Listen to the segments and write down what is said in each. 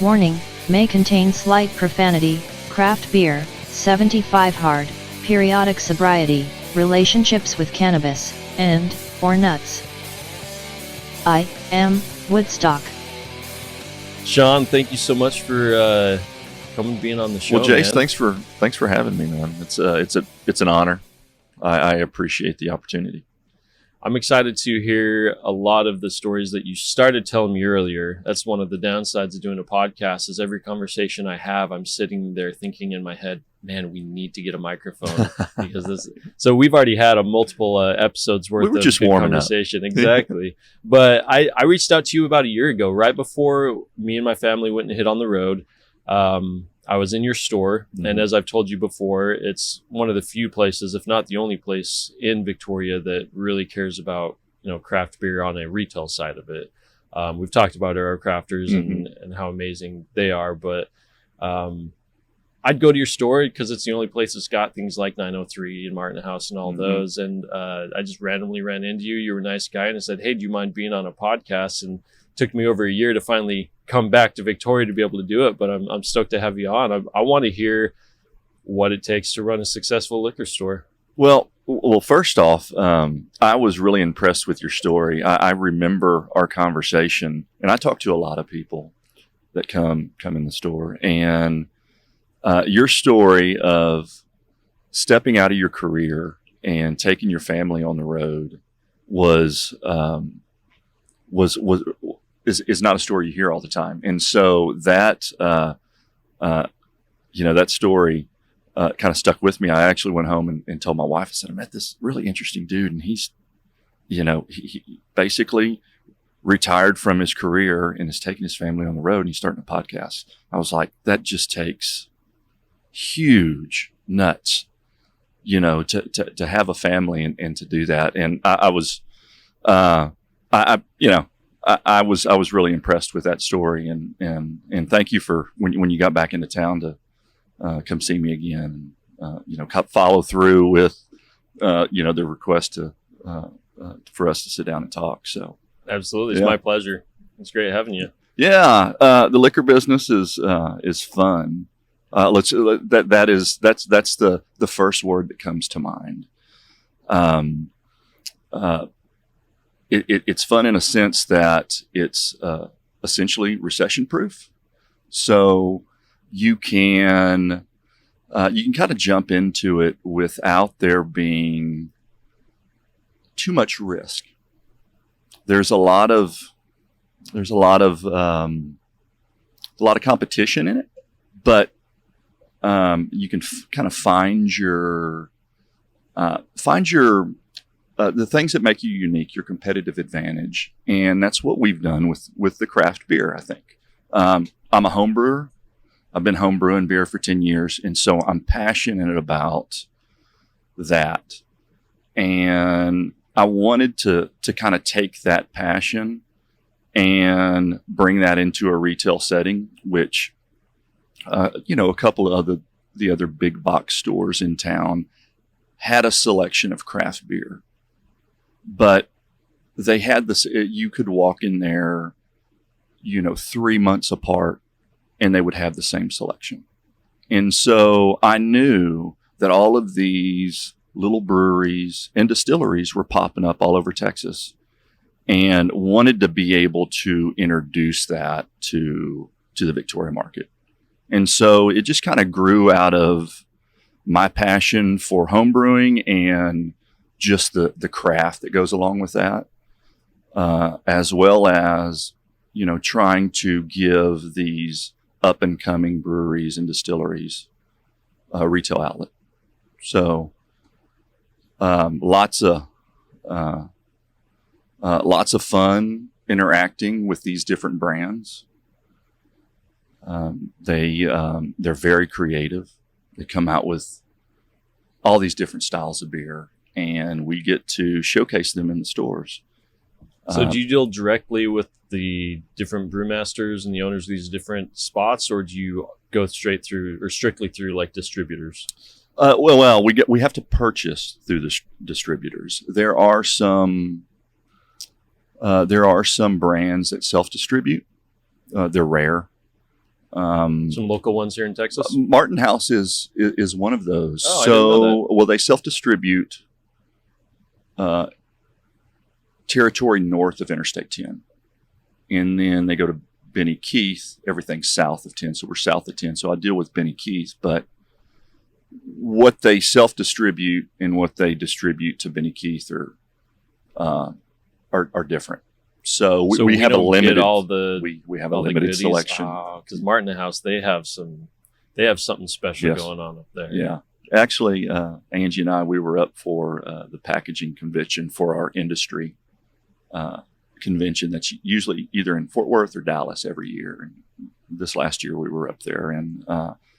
Warning, may contain slight profanity, craft beer, 75 hard, periodic sobriety, relationships with cannabis, or nuts. I am Woodstock. Shawn, thank you so much for coming being on the show. Well, Jace, man. thanks for having me, man. It's an honor. I appreciate the opportunity. I'm excited to hear a lot of the stories that you started telling me earlier. That's one of the downsides of doing a podcast is every conversation I have, I'm sitting there thinking in my head, man, we need to get a microphone because this. So we've already had a multiple episodes worth of just good warming conversation. Exactly. But I reached out to you about a year ago, right before me and my family went and hit on the road. I was in your store, and as I've told you before, it's one of the few places, if not the only place in Victoria that really cares about, craft beer on a retail side of it. We've talked about our crafters and how amazing they are, but I'd go to your store because it's the only place that's got things like 903 and Martin House and all those. And I just randomly ran into you. You were a nice guy, and I said, hey, do you mind being on a podcast? And it took me over a year to finally come back to Victoria to be able to do it, but I'm stoked to have you on. I want to hear what it takes to run a successful liquor store. Well, first off, I was really impressed with your story. I remember our conversation, and I talk to a lot of people that come in the store, and your story of stepping out of your career and taking your family on the road is not a story you hear all the time. And so that, that story kind of stuck with me. I actually went home and told my wife, I said, I met this really interesting dude, and he's, he basically retired from his career and is taking his family on the road, and he's starting a podcast. I was like, that just takes huge nuts, to have a family and to do that. And I was really impressed with that story, and thank you for when you got back into town to come see me again. Follow through with the request for us to sit down and talk. So absolutely, it's my pleasure. It's great having you. Yeah, the liquor business is fun. That's the first word that comes to mind. It's fun in a sense that it's essentially recession proof. So you can kind of jump into it without there being too much risk. There's a lot of competition in it, but you can kind of find your the things that make you unique, your competitive advantage. And that's what we've done with the craft beer, I think. I'm a home brewer. I've been home brewing beer for 10 years. And so I'm passionate about that. And I wanted to kind of take that passion and bring that into a retail setting, which, a couple of the other big box stores in town had a selection of craft beer. But they had this, you could walk in there, 3 months apart, and they would have the same selection. And so I knew that all of these little breweries and distilleries were popping up all over Texas, and wanted to be able to introduce that to the Victoria market. And so it just kind of grew out of my passion for home brewing and just the craft that goes along with that, as well as, trying to give these up and coming breweries and distilleries a retail outlet. So lots of fun interacting with these different brands. They're very creative. They come out with all these different styles of beer, and we get to showcase them in the stores. So do you deal directly with the different brewmasters and the owners of these different spots, or do you go straight through or strictly through like distributors? We have to purchase through the distributors. There are some brands that self-distribute. They're rare. Some local ones here in Texas. Martin House is one of those. Oh, I didn't know that. Well, they self-distribute territory north of Interstate 10, and then they go to Benny Keith. Everything's south of 10, so we're south of 10. So I deal with Benny Keith, but what they self-distribute and what they distribute to Benny Keith are different. So we have a limited we have a limited selection. Because Martin House, they have something special going on up there. Yeah. Actually, Angie and I, we were up for the packaging convention for our industry convention that's usually either in Fort Worth or Dallas every year. And this last year we were up there and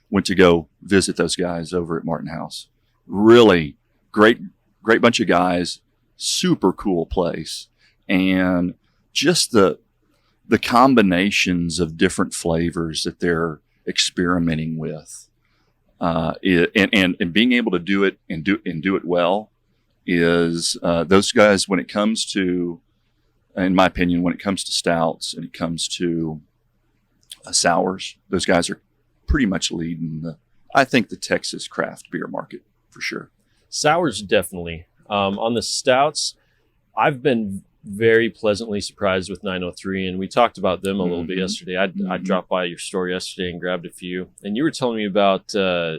went to go visit those guys over at Martin House. Really great bunch of guys, super cool place. And just the combinations of different flavors that they're experimenting with, and being able to do it and do it well is those guys. When it comes to, in my opinion, when it comes to stouts and it comes to sours, those guys are pretty much leading I think the Texas craft beer market for sure. Sours definitely. On the stouts, I've been very pleasantly surprised with 903, and we talked about them a little bit yesterday. I dropped by your store yesterday and grabbed a few, and you were telling me about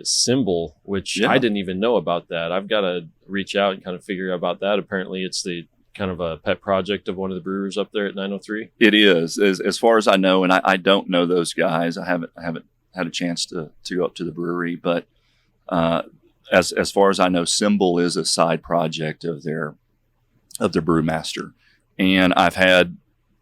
Symbol, which I didn't even know about that. I've got to reach out and kind of figure out about that. Apparently it's the kind of a pet project of one of the brewers up there at 903. It is, as far as I know, and I don't know those guys. I haven't had a chance to go up to the brewery, but as far as I know, Symbol is a side project of their brewmaster. And I've had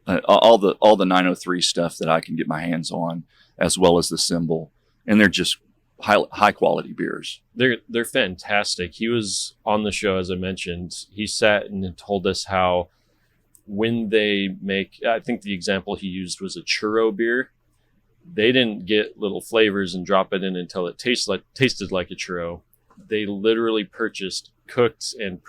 all the 903 stuff that I can get my hands on, as well as the Symbol, and they're just high quality beers. They're fantastic. He was on the show, as I mentioned. He sat and told us how when they make, I think the example he used was a churro beer. They didn't get little flavors and drop it in until it tasted like a churro. They literally purchased cooked and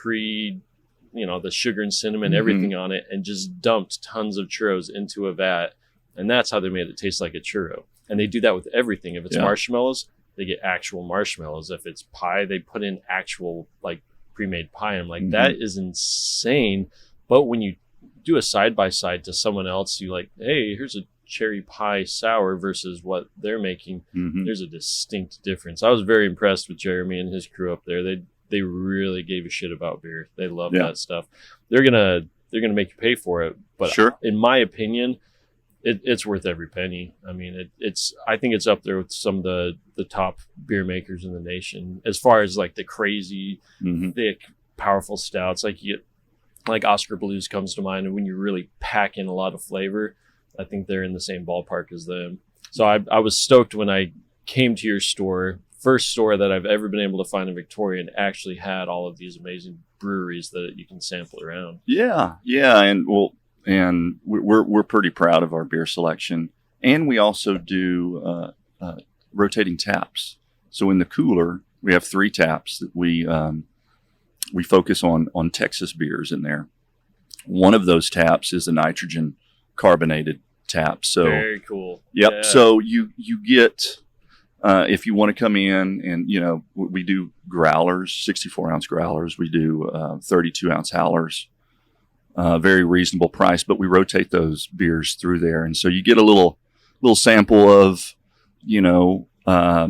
the sugar and cinnamon, everything on it, and just dumped tons of churros into a vat. And that's how they made it taste like a churro. And they do that with everything. If it's marshmallows, they get actual marshmallows. If it's pie, they put in actual pre-made pie. I'm like, that is insane. But when you do a side-by-side to someone else, you hey, here's a cherry pie sour versus what they're making. There's a distinct difference. I was very impressed with Jeremy and his crew up there. They really gave a shit about beer. They love that stuff. They're gonna make you pay for it. But in my opinion, it's worth every penny. I mean, I think it's up there with some of the top beer makers in the nation as far as the crazy, thick, powerful stouts. You get Oscar Blues comes to mind, and when you really pack in a lot of flavor, I think they're in the same ballpark as them. So I was stoked when I came to your store. First store that I've ever been able to find in Victoria and actually had all of these amazing breweries that you can sample around. Yeah, and we're pretty proud of our beer selection, and we also do rotating taps. So in the cooler, we have 3 taps that we focus on Texas beers in there. One of those taps is a nitrogen carbonated tap. So very cool. Yep. Yeah. So you get. If you want to come in and, we do growlers, 64-ounce growlers. We do 32-ounce howlers, very reasonable price, but we rotate those beers through there. And so you get a little sample of, a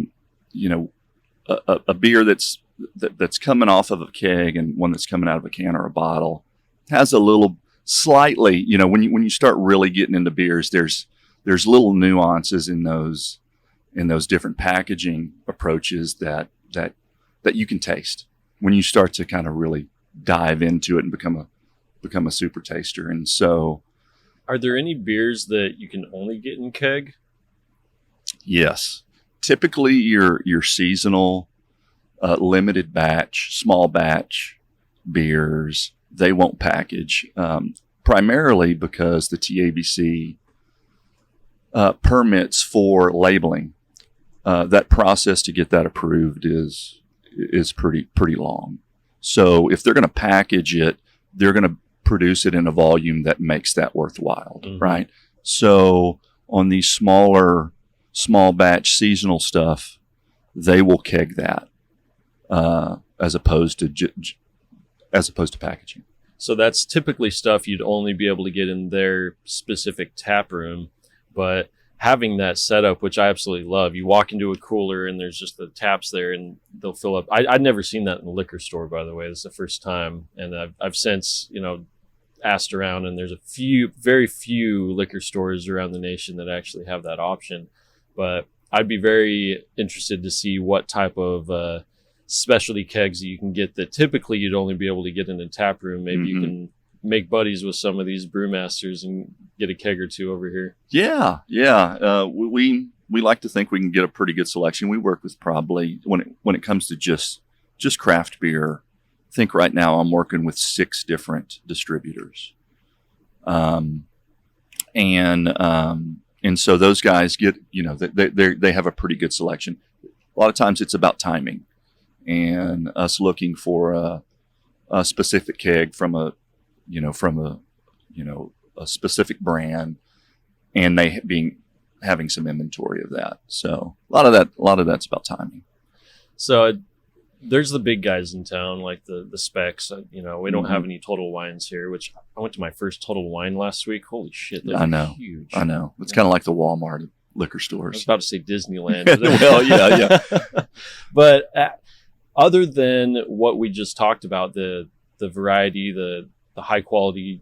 beer that's coming off of a keg and one that's coming out of a can or a bottle. Has a little slightly, when you start really getting into beers, there's little nuances in those different packaging approaches that you can taste when you start to kind of really dive into it and become a super taster. And so, are there any beers that you can only get in keg? Yes, typically your seasonal, limited batch, small batch beers, they won't package, primarily because the TABC permits for labeling. That process to get that approved is pretty long. So if they're going to package it, they're going to produce it in a volume that makes that worthwhile, right? So on these smaller small batch seasonal stuff, they will keg that as opposed to packaging. So that's typically stuff you'd only be able to get in their specific tap room, but having that setup, which I absolutely love, you walk into a cooler and there's just the taps there and they'll fill up. I'd never seen that in the liquor store, by the way. This is the first time. And I've since, asked around, and there's very few liquor stores around the nation that actually have that option. But I'd be very interested to see what type of specialty kegs that you can get that typically you'd only be able to get in a tap room. Maybe you can make buddies with some of these brewmasters and get a keg or two over here. Yeah. We like to think we can get a pretty good selection. We work with probably when it comes to just craft beer. I think right now I'm working with 6 different distributors, and so those guys get they have a pretty good selection. A lot of times it's about timing and us looking for a specific keg from a specific brand, and they having some inventory of that. So a lot of that's about timing. So there's the big guys in town, like the specs. We don't have any Total Wines here, which I went to my first Total Wine last week. Holy shit, those are huge. I know. It's kind of like the Walmart liquor stores. I was about to say Disneyland. Well, yeah. But other than what we just talked about, the variety, the high quality,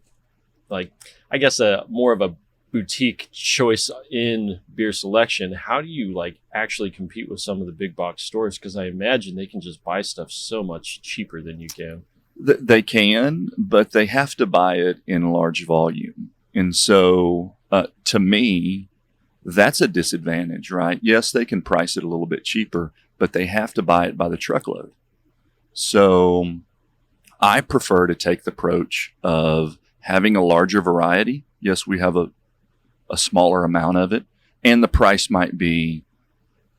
like I guess more of a boutique choice in beer selection, how do you actually compete with some of the big box stores? Because I imagine they can just buy stuff so much cheaper than you can. They can, but they have to buy it in large volume. And so to me, that's a disadvantage, right? Yes, they can price it a little bit cheaper, but they have to buy it by the truckload. So I prefer to take the approach of having a larger variety. Yes, we have a smaller amount of it, and the price might be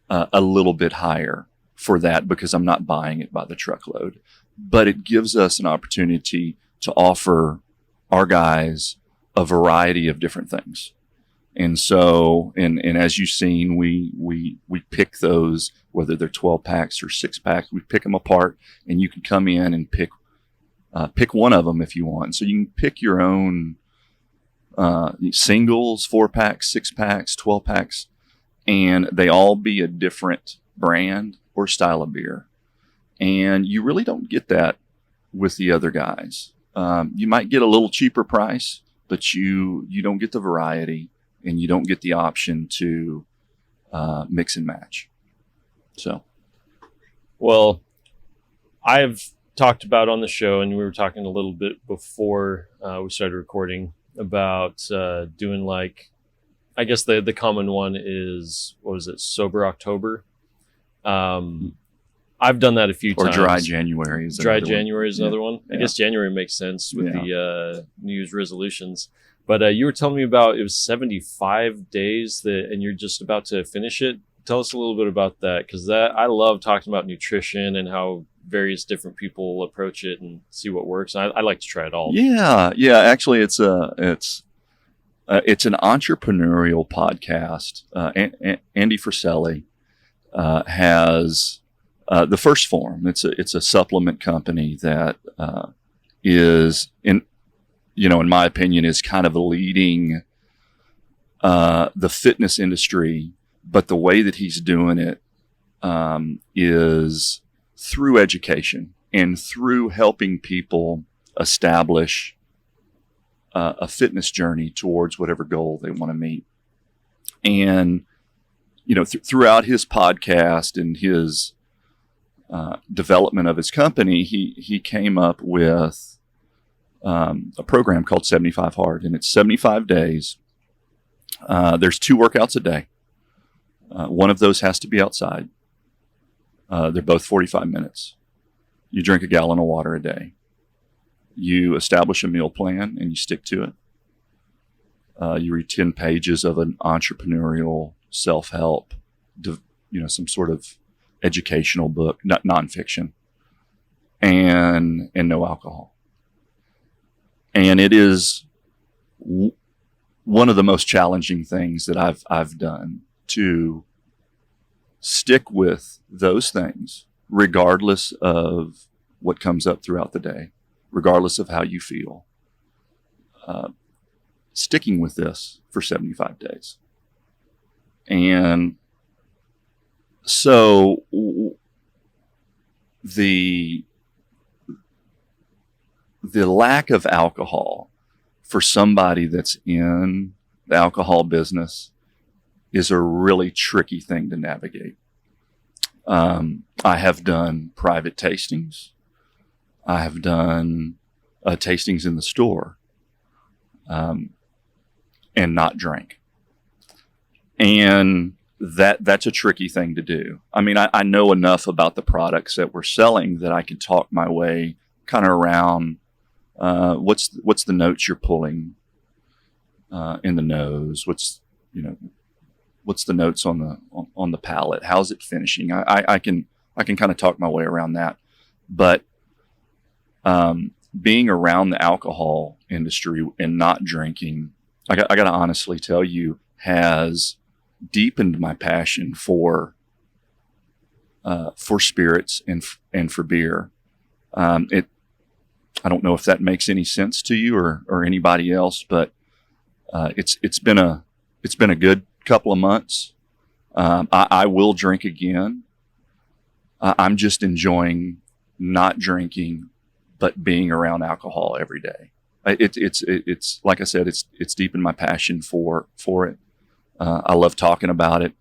a little bit higher for that because I'm not buying it by the truckload. But it gives us an opportunity to offer our guys a variety of different things. And so, and as you've seen, we pick those, whether they're 12 packs or 6 packs, we pick them apart, and you can come in and pick one of them if you want. So you can pick your own singles, 4 packs, 6 packs, 12 packs, and they all be a different brand or style of beer. And you really don't get that with the other guys. You might get a little cheaper price, but you don't get the variety, and you don't get the option to mix and match. So, well, I've talked about on the show, and we were talking a little bit before we started recording, about doing I guess the common one is, what was it, Sober October. I've done that a few times. Or Dry January is Dry January is another one. I Yeah. guess January makes sense with the New Year's resolutions. But you were telling me about, it was 75 days and you're just about to finish it. Tell us a little bit about that, because I love talking about nutrition and how various different people approach it and see what works. I like to try it all. Yeah. Actually, it's an entrepreneurial podcast. Andy Friselli has the First Form. It's a supplement company that is in my opinion, is kind of leading the fitness industry. But the way that he's doing it is through education and through helping people establish a fitness journey towards whatever goal they want to meet. And, throughout his podcast and his development of his company, he came up with a program called 75 Hard, and it's 75 days. There's 2 workouts a day. One of those has to be outside. They're both 45 minutes. You drink a gallon of water a day. You establish a meal plan and you stick to it. You read 10 pages of an entrepreneurial self-help, some sort of educational book, not nonfiction, and no alcohol. And it is one of the most challenging things that I've done to stick with those things, regardless of what comes up throughout the day, regardless of how you feel. Sticking with this for 75 days. And so the lack of alcohol for somebody that's in the alcohol business is a really tricky thing to navigate. I have done private tastings. I have done tastings in the store, and not drank. And that's a tricky thing to do. I mean, I know enough about the products that we're selling that I can talk my way kind of around what's the notes you're pulling in the nose, what's the notes on the palate, how's it finishing. I can kind of talk my way around that. But being around the alcohol industry and not drinking, I got to honestly tell you, has deepened my passion for spirits and for beer. I don't know if that makes any sense to you or anybody else, but it's been a good couple of months. I will drink again. I'm just enjoying not drinking, but being around alcohol every day. It's like I said, it's deepened my passion for it. I love talking about it.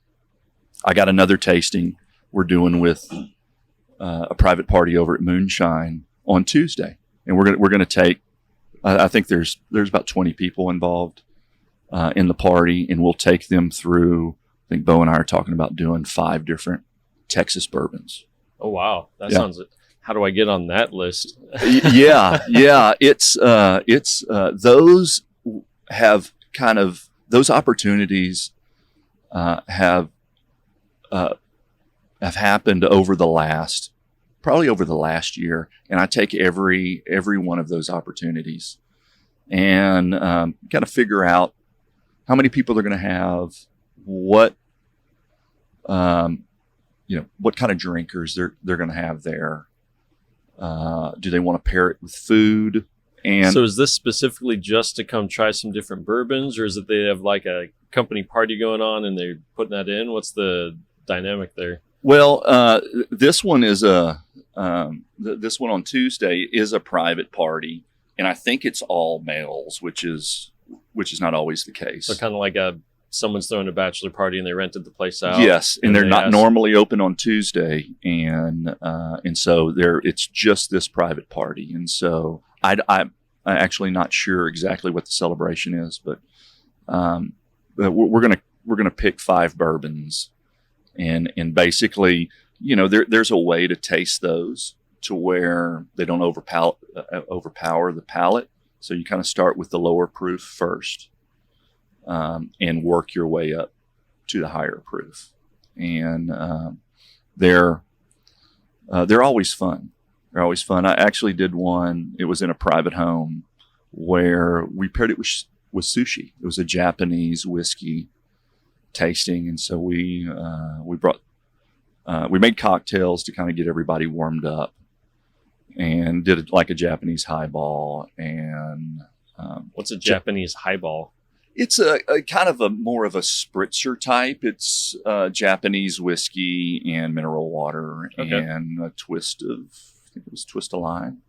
I got another tasting we're doing with a private party over at Moonshine on Tuesday, and we're gonna take. I think there's about 20 people involved in the party, and we'll take them through. I think Bo and I are talking about doing 5 different Texas bourbons. Oh wow, that sounds. How do I get on that list? yeah. It's those have kind of those opportunities have happened over the last year, and I take every one of those opportunities and kind of figure out how many people they're going to have, what what kind of drinkers they're going to have there. Do they want to pair it with food? And so is this specifically just to come try some different bourbons, or is it they have like a company party going on and they're putting that in? What's the dynamic there? Well, this one is this one on Tuesday is a private party, and I think it's all males, which is not always the case. So kind of like someone's throwing a bachelor party and they rented the place out. Yes, and they're not normally open on Tuesday, and so it's just this private party, and so I'm actually not sure exactly what the celebration is, but we're gonna pick 5 bourbons, and basically, there's a way to taste those to where they don't overpower the palate. So you kind of start with the lower proof first, and work your way up to the higher proof, and they're always fun. They're always fun. I actually did one. It was in a private home where we paired it with sushi. It was a Japanese whiskey tasting, and so we made cocktails to kind of get everybody warmed up, and did it like a Japanese highball. And what's a Japanese highball? It's a kind of more of a spritzer type. It's Japanese whiskey and mineral water, and a twist of lime.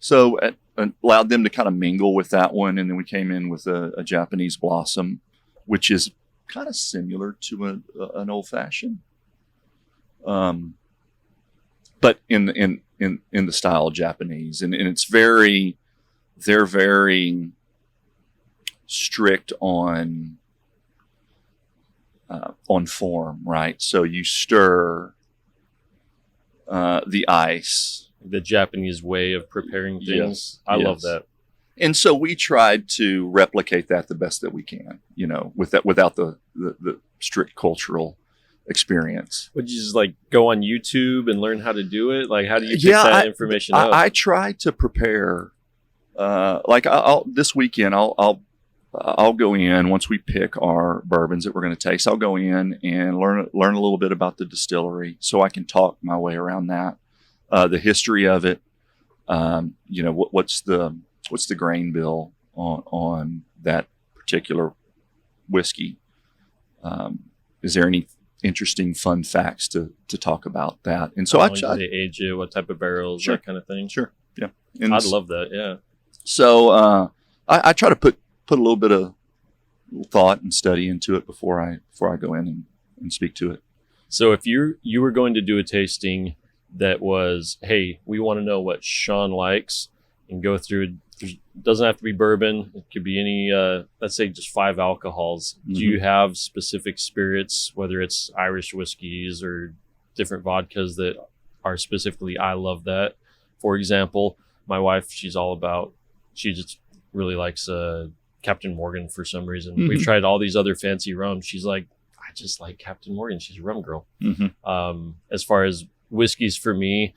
So it allowed them to kind of mingle with that one. And then we came in with a Japanese blossom, which is kind of similar to an old fashioned, but in the style of Japanese. And it's they're very strict on form, right? So you stir the ice. The Japanese way of preparing things. Yes, I love that. And so we tried to replicate that the best that we can, without the strict cultural experience. Would you just like go on YouTube and learn how to do it? Like, how do you pick that information up? I try to prepare. Like this weekend, I'll I'll go in once we pick our bourbons that we're going to taste. I'll go in and learn a little bit about the distillery, so I can talk my way around that, the history of it. What's the grain bill on that particular whiskey? Is there any interesting fun facts to talk about that? And so How long do they age it? What type of barrels? Sure. That kind of thing. Sure. Yeah. And I'd love that. Yeah. So I try to put a little bit of thought and study into it before I go in and speak to it. So if you were going to do a tasting that was, hey, we want to know what Shawn likes, and go through, it doesn't have to be bourbon. It could be any, let's say just 5 alcohols. Mm-hmm. Do you have specific spirits, whether it's Irish whiskeys or different vodkas that are specifically, I love that? For example, my wife, she just really likes Captain Morgan for some reason. Mm-hmm. We've tried all these other fancy rums. She's like, I just like Captain Morgan. She's a rum girl. Mm-hmm. As far as whiskeys for me,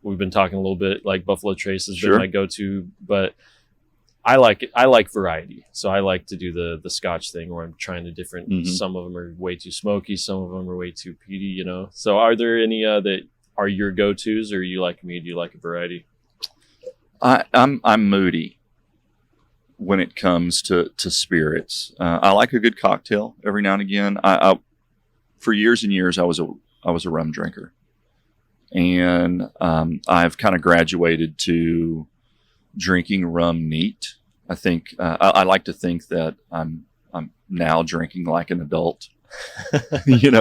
we've been talking a little bit, like Buffalo Trace has Sure. been my go-to, but I like variety. So I like to do the Scotch thing where I'm trying to different, Mm-hmm. some of them are way too smoky, some of them are way too peaty, So are there any that are your go-tos, or you like me? Do you like a variety? I'm moody when it comes to spirits. I like a good cocktail every now and again. I for years and years I was a rum drinker, and I've kind of graduated to drinking rum neat. I think I like to think that I'm now drinking like an adult.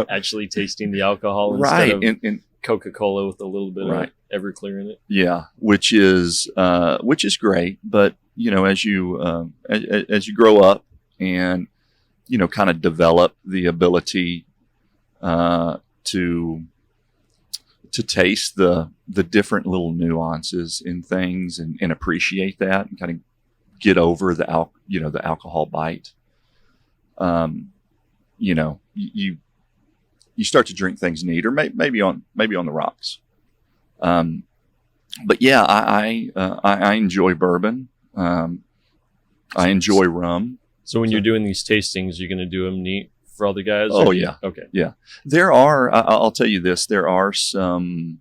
Actually tasting the alcohol Right, instead of and Coca-Cola with a little bit Right. of Everclear in it. yeah, which is great. But as you grow up and kind of develop the ability to taste the different little nuances in things and appreciate that and kind of get over the alcohol bite. You start to drink things neat, or maybe on the rocks. But yeah, I enjoy bourbon. I enjoy rum. So when you're doing these tastings, you're going to do them neat for all the guys? Oh, or yeah. Okay. There are, I'll tell you this, there's some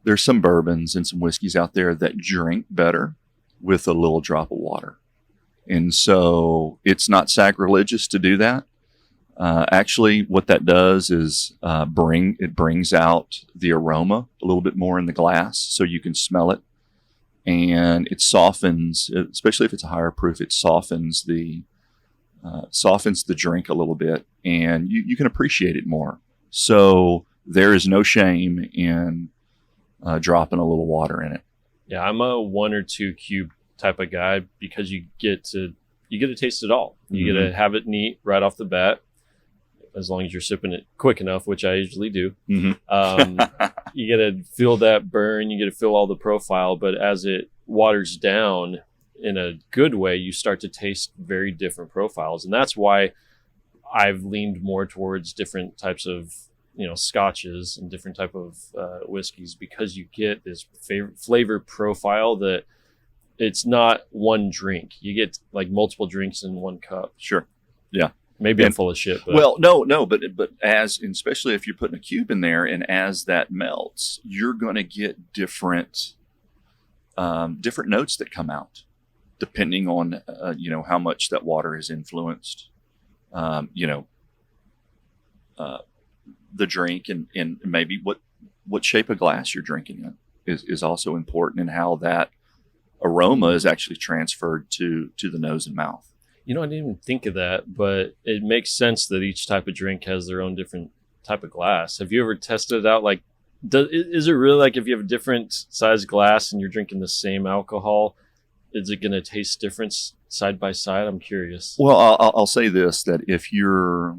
bourbons and some whiskeys out there that drink better with a little drop of water. And so it's not sacrilegious to do that. Actually, what that does is brings out the aroma a little bit more in the glass, so you can smell it, and it softens, especially if it's a higher proof. It softens the drink a little bit, and you can appreciate it more. So there is no shame in dropping a little water in it. Yeah, I'm a 1 or 2 cube type of guy, because you get to taste it all. You Mm-hmm. get to have it neat right off the bat, as long as you're sipping it quick enough, which I usually do. Mm-hmm. You get to feel that burn, you get to feel all the profile, but as it waters down in a good way, you start to taste very different profiles. And that's why I've leaned more towards different types of, scotches and different type of whiskeys, because you get this flavor profile that it's not one drink. You get like multiple drinks in one cup. Sure. Yeah. Maybe I'm full of shit. But. Well, no, but especially if you're putting a cube in there, and as that melts, you're going to get different notes that come out, depending on how much that water has influenced, the drink, and maybe what shape of glass you're drinking in is also important, and how that aroma is actually transferred to the nose and mouth. I didn't even think of that, but it makes sense that each type of drink has their own different type of glass. Have you ever tested it out? Like, is it really like if you have a different size glass and you're drinking the same alcohol, is it going to taste different side by side? I'm curious. Well, I'll say this, that if you're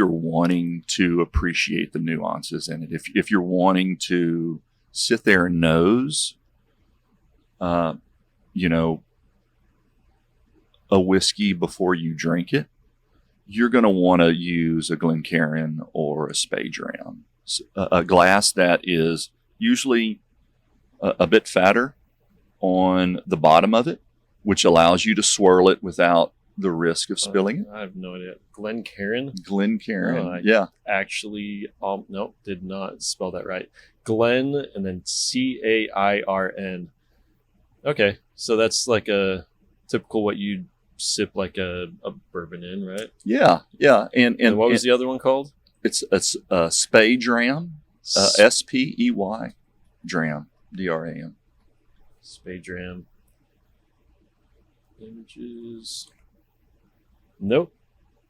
wanting to appreciate the nuances in it, if you're wanting to sit there and nose, a whiskey before you drink it, you're going to want to use a Glencairn or a Spade Dram, a glass that is usually a bit fatter on the bottom of it, which allows you to swirl it without the risk of spilling it. I have no idea. Glencairn? Glencairn. I actually, nope, did not spell that right. Glen and then Cairn. Okay, so that's like a typical what you'd sip like a bourbon in, right? Yeah. And what was the other one called? It's Spey Dram, SPEY Dram, DRAM. Spey Dram. Images. Nope.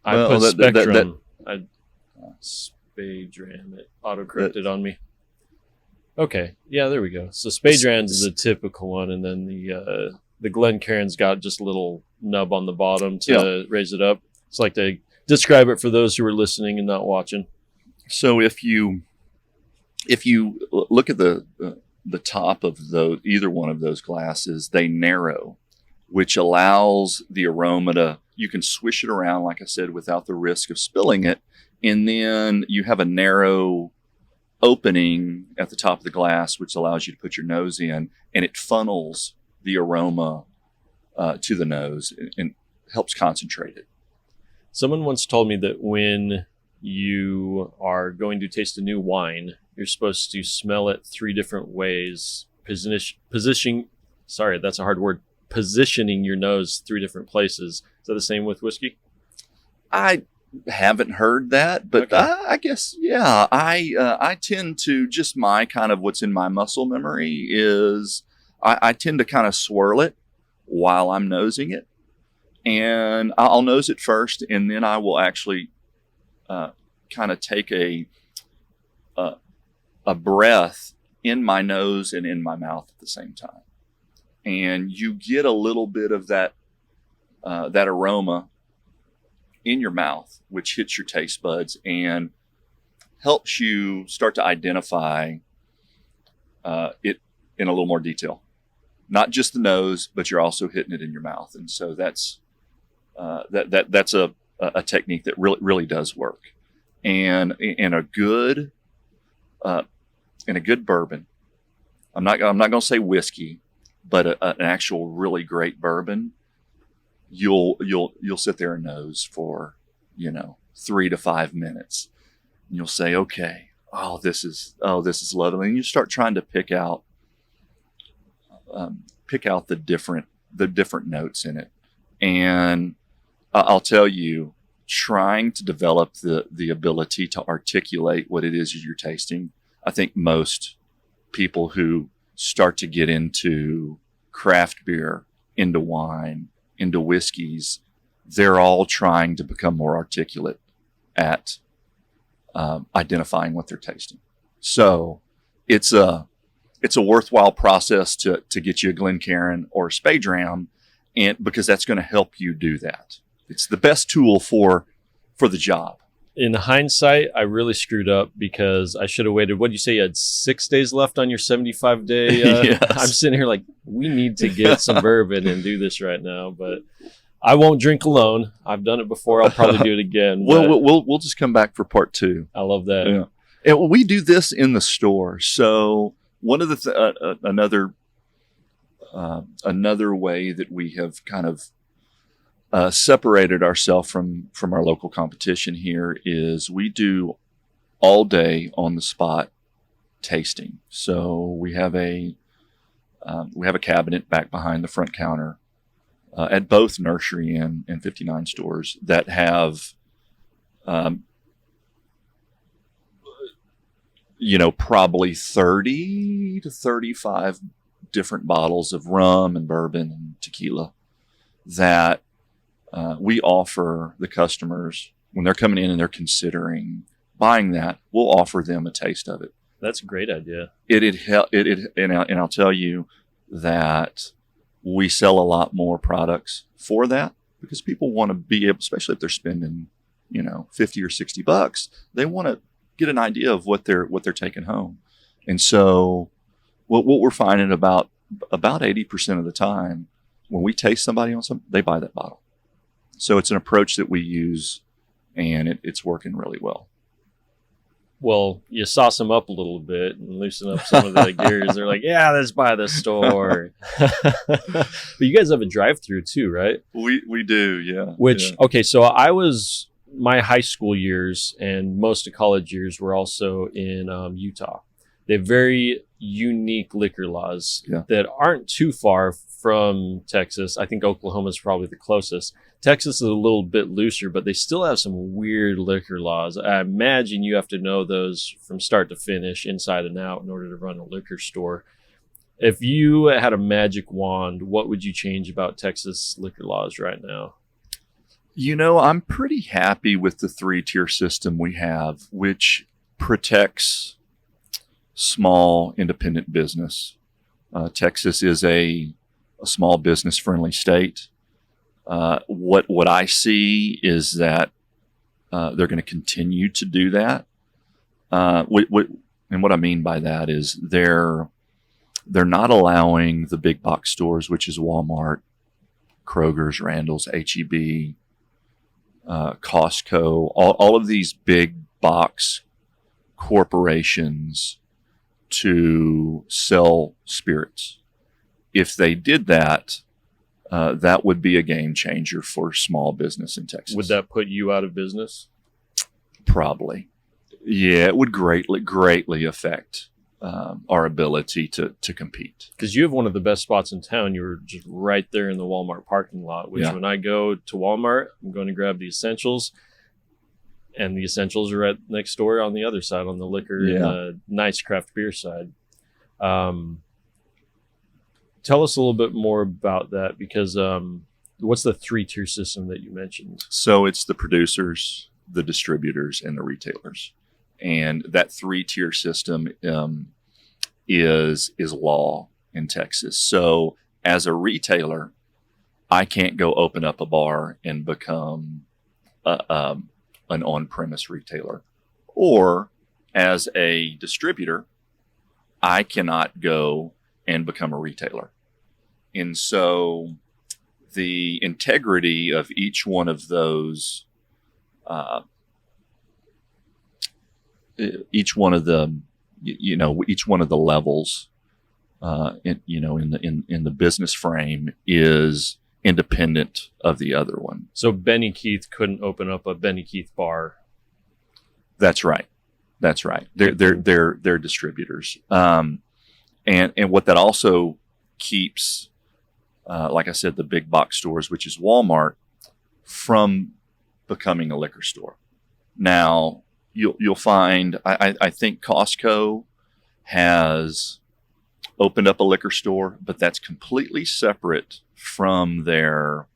I put Spectrum. Spey Dram. It auto-corrected on me. Okay. Yeah, there we go. So Spey Dram is a typical one, and then the Glencairn's got just a little nub on the bottom to raise it up. It's like to describe it for those who are listening and not watching. So if you look at the top of either one of those glasses, they narrow, which allows the aroma to, you can swish it around, like I said, without the risk of spilling it. And then you have a narrow opening at the top of the glass, which allows you to put your nose in, and it funnels the aroma to the nose and helps concentrate it. Someone once told me that when you are going to taste a new wine, you're supposed to smell it 3 different ways. Positioning your nose 3 different places. Is that the same with whiskey? I haven't heard that, but okay. I guess, yeah. I tend to, just my kind of what's in my muscle memory is I tend to kind of swirl it while I'm nosing it. And I'll nose it first, and then I will actually kind of take a breath in my nose and in my mouth at the same time. And you get a little bit of that aroma in your mouth, which hits your taste buds and helps you start to identify it in a little more detail. Not just the nose, but you're also hitting it in your mouth. And so that's a technique that really does work. And in a good bourbon, I'm not going to say whiskey, but an actual really great bourbon, you'll sit there and nose for 3 to 5 minutes, and you'll say, okay, this is lovely, and you start trying to pick out the different notes in it. And I'll tell you, trying to develop the ability to articulate what it is you're tasting. I think most people who start to get into craft beer, into wine, into whiskeys, they're all trying to become more articulate at identifying what they're tasting. So it's a worthwhile process to get you a Glencairn or a Spey Dram, and because that's going to help you do that. It's the best tool for the job. In hindsight, I really screwed up because I should have waited. What did you say? You had 6 days left on your 75-day? Yes. I'm sitting here like, we need to get some bourbon and do this right now. But I won't drink alone. I've done it before. I'll probably do it again. Well, we'll just come back for part 2. I love that. Yeah. And we do this in the store. So one of the another way that we have kind of separated ourselves from our local competition here is we do all day on the spot tasting. So we have a cabinet back behind the front counter at both Nursery and 59 stores that have probably 30 to 35 different bottles of rum and bourbon and tequila that we offer the customers when they're coming in and they're considering buying that. We'll offer them a taste of it. That's a great idea. And I'll tell you that we sell a lot more products for that because people want to be able, especially if they're spending, $50 or $60, they want to get an idea of what they're taking home. And so what we're finding about 80% of the time when we taste somebody on something, they buy that bottle. So it's an approach that we use, and it's working really well. Well, you sauce them up a little bit and loosen up some of the gears. They're like, yeah, let's buy the store. But you guys have a drive-through too, right? We do, yeah. Okay, so my high school years and most of college years were also in Utah. They have very unique liquor laws that aren't too far from Texas. I think Oklahoma is probably the closest. Texas is a little bit looser, but they still have some weird liquor laws. I imagine you have to know those from start to finish, inside and out, in order to run a liquor store. If you had a magic wand, what would you change about Texas liquor laws right now? I'm pretty happy with the 3-tier system we have, which protects small independent business. Texas is a small business friendly state. What I see is that they're going to continue to do that. And what I mean by that is they're not allowing the big box stores, which is Walmart, Kroger's, Randall's, H-E-B, Costco, all of these big box corporations to sell spirits. If they did that, that would be a game changer for small business in Texas. Would that put you out of business? Probably. Yeah, it would greatly affect our ability to compete. Because you have one of the best spots in town. You're just right there in the Walmart parking lot, which when I go to Walmart, I'm going to grab the essentials. And the essentials are right next door on the other side, on the liquor and nice craft beer side. Tell us a little bit more about that, because what's the 3-tier system that you mentioned? So it's the producers, the distributors, and the retailers. And that 3-tier system is law in Texas. So as a retailer, I can't go open up a bar and become an on-premise retailer. Or as a distributor, I cannot go and become a retailer. And so the integrity of each one of those, each one of the levels, in the business frame is independent of the other one. So Benny Keith couldn't open up a Benny Keith bar. That's right. They're distributors. And what that also keeps, like I said, the big box stores, which is Walmart, from becoming a liquor store. Now you'll find, I think Costco has opened up a liquor store, but that's completely separate from their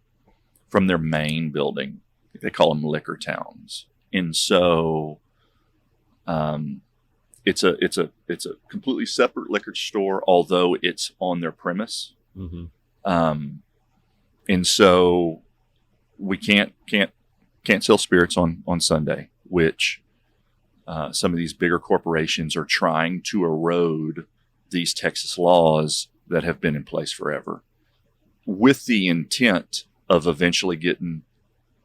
main building. They call them liquor towns. And so it's a completely separate liquor store, although it's on their premise. Mm-hmm. And so we can't sell spirits on Sunday, which some of these bigger corporations are trying to erode these Texas laws that have been in place forever, with the intent of eventually getting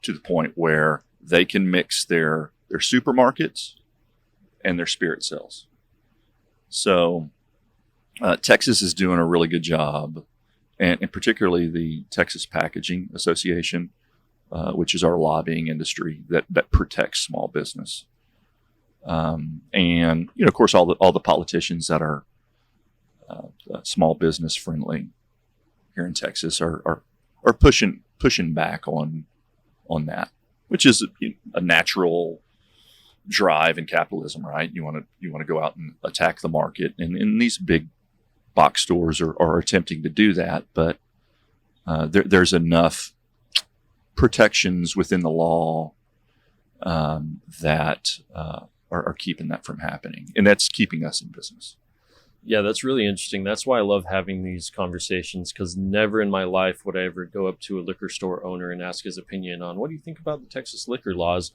to the point where they can mix their supermarkets and their spirit sales. So Texas is doing a really good job, and particularly the Texas Packaging Association, which is our lobbying industry that protects small business. And of course, all the politicians that are small business friendly here in Texas are pushing back on that, which is a natural drive in capitalism, right? You want to go out and attack the market, and these big box stores are attempting to do that, but there's enough protections within the law that are keeping that from happening, and that's keeping us in business. Yeah, that's really interesting. That's why I love having these conversations, because never in my life would I ever go up to a liquor store owner and ask his opinion on, what do you think about the Texas liquor laws?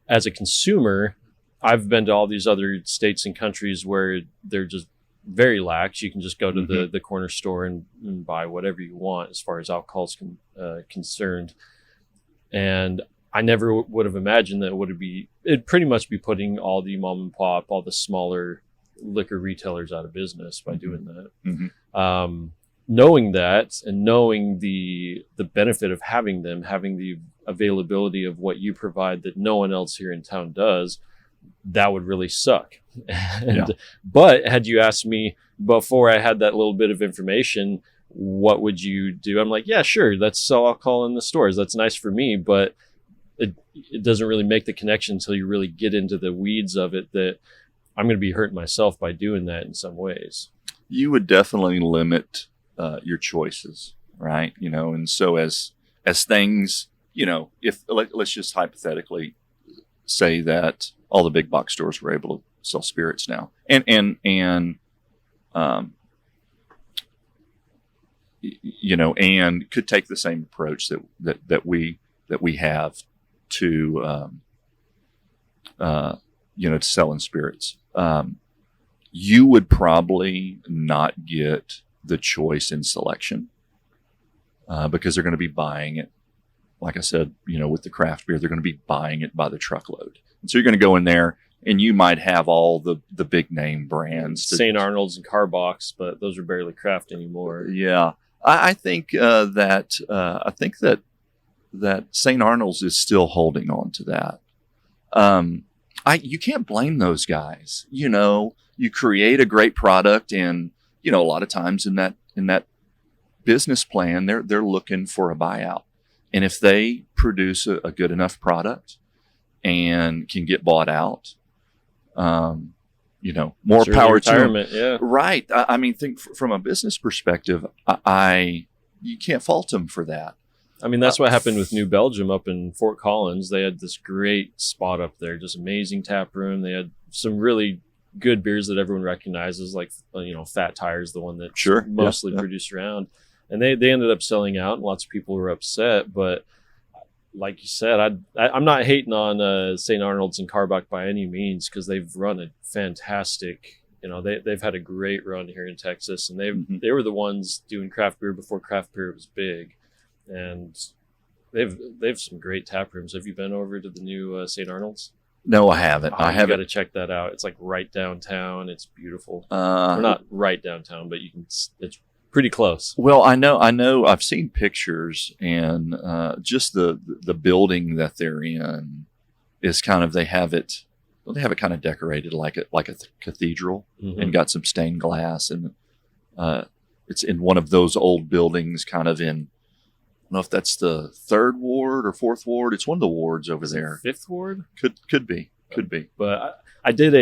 As a consumer, I've been to all these other states and countries where they're just very lax. You can just go to the corner store and buy whatever you want as far as alcohol is concerned. And I never would have imagined that it'd pretty much be putting all the mom and pop, all the smaller liquor retailers out of business by doing that. Mm-hmm. Knowing that and knowing the benefit of having the availability of what you provide that no one else here in town does, that would really suck. But had you asked me before I had that little bit of information, what would you do? I'm like, yeah, sure. That's so I'll call in the stores. That's nice for me, but it doesn't really make the connection until you really get into the weeds of it, that I'm going to be hurting myself by doing that in some ways. You would definitely limit your choices, right? And so as things, if let's just hypothetically say that all the big box stores were able to sell spirits now, and could take the same approach that we have to to selling spirits, you would probably not get the choice in selection because they're going to be buying it. Like I said, with the craft beer, they're going to be buying it by the truckload. And so you're going to go in there and you might have all the big name brands. St. Arnold's and Carbox, but those are barely craft anymore. Yeah. I think that St. Arnold's is still holding on to that. You can't blame those guys. You create a great product, and a lot of times in that business plan, they're looking for a buyout. And if they produce a good enough product and can get bought out, more power to them. Yeah. Right. I mean, think from a business perspective, you can't fault them for that. I mean, that's what happened with New Belgium up in Fort Collins. They had this great spot up there, just amazing tap room. They had some really good beers that everyone recognizes, like, Fat Tire's the one that mostly produced around. And they ended up selling out, and lots of people were upset. But like you said, I'm not hating on St. Arnold's and Carbach by any means, because they've run a fantastic, they've had a great run here in Texas, and they were the ones doing craft beer before craft beer was big. And they've some great tap rooms. Have you been over to the new St. Arnold's? No, I haven't. I haven't. You got to check that out. It's like right downtown. It's beautiful. We're not right downtown, but it's pretty close. Well, I know. I've seen pictures, and just the building that they're in is kind of, they have it kind of decorated like a cathedral, and got some stained glass, and it's in one of those old buildings, kind of in, I don't know if that's the 3rd ward or 4th ward. It's one of the wards over there. 5th ward? Could be. But I did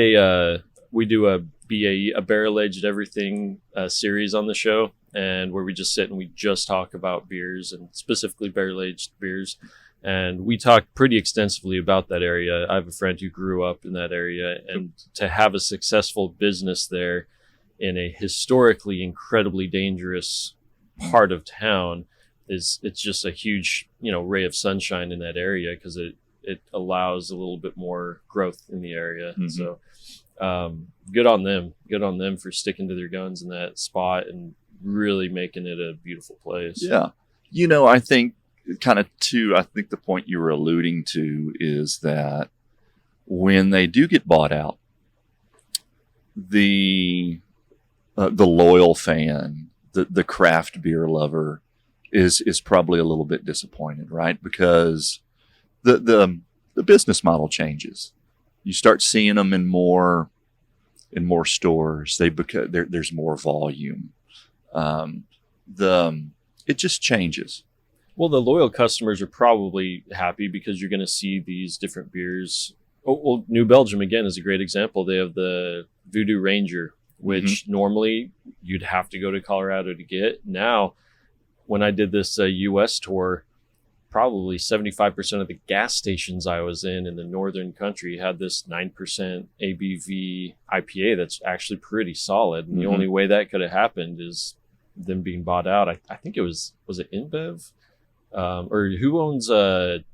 we do a BAE, a barrel aged everything series on the show, and where we just sit and we just talk about beers, and specifically barrel aged beers. And we talked pretty extensively about that area. I have a friend who grew up in that area, and to have a successful business there in a historically incredibly dangerous part of town, it's just a huge, ray of sunshine in that area, because it allows a little bit more growth in the area. So good on them for sticking to their guns in that spot and really making it a beautiful place. Yeah. I think the point you were alluding to is that when they do get bought out, the loyal fan, the craft beer lover, is probably a little bit disappointed, right? Because the business model changes. You start seeing them in more stores. There's more volume. It just changes. Well, the loyal customers are probably happy because you're going to see these different beers. Well, New Belgium again is a great example. They have the Voodoo Ranger, which normally you'd have to go to Colorado to get. Now, when I did this U.S. tour, probably 75% of the gas stations I was in the northern country had this 9% ABV IPA that's actually pretty solid. And the only way that could have happened is them being bought out. I think it was it InBev? Or who owns Budweiser?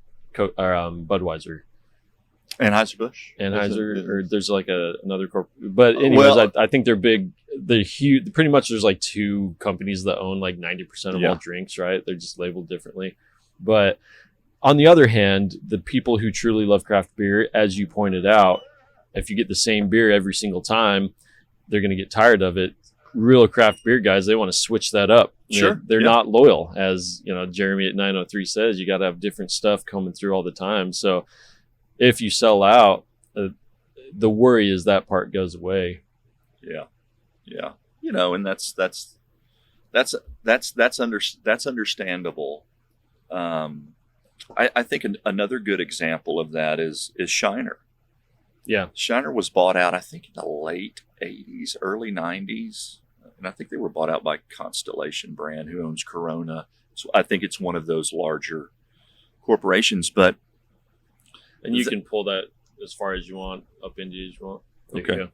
Anheuser-Busch? Anheuser, or there's like another corp. But anyways, I think they're big. They're huge. Pretty much there's like 2 companies that own like 90% of all drinks, right? They're just labeled differently. But On the other hand, the people who truly love craft beer, as you pointed out, if you get the same beer every single time, they're going to get tired of it. Real craft beer guys, they want to switch that up. Sure. They're not loyal. As you know, Jeremy at 903 says, you got to have different stuff coming through all the time. So if you sell out, the worry is that part goes away. Yeah. You know, and that's understandable. I think another good example of that is Shiner. Yeah. Shiner was bought out, I think, in the late 80s, early 90s. And I think they were bought out by Constellation Brand, who owns Corona. So I think it's one of those larger corporations. But and you can pull that as far as you want, up into as you want. There okay. You go.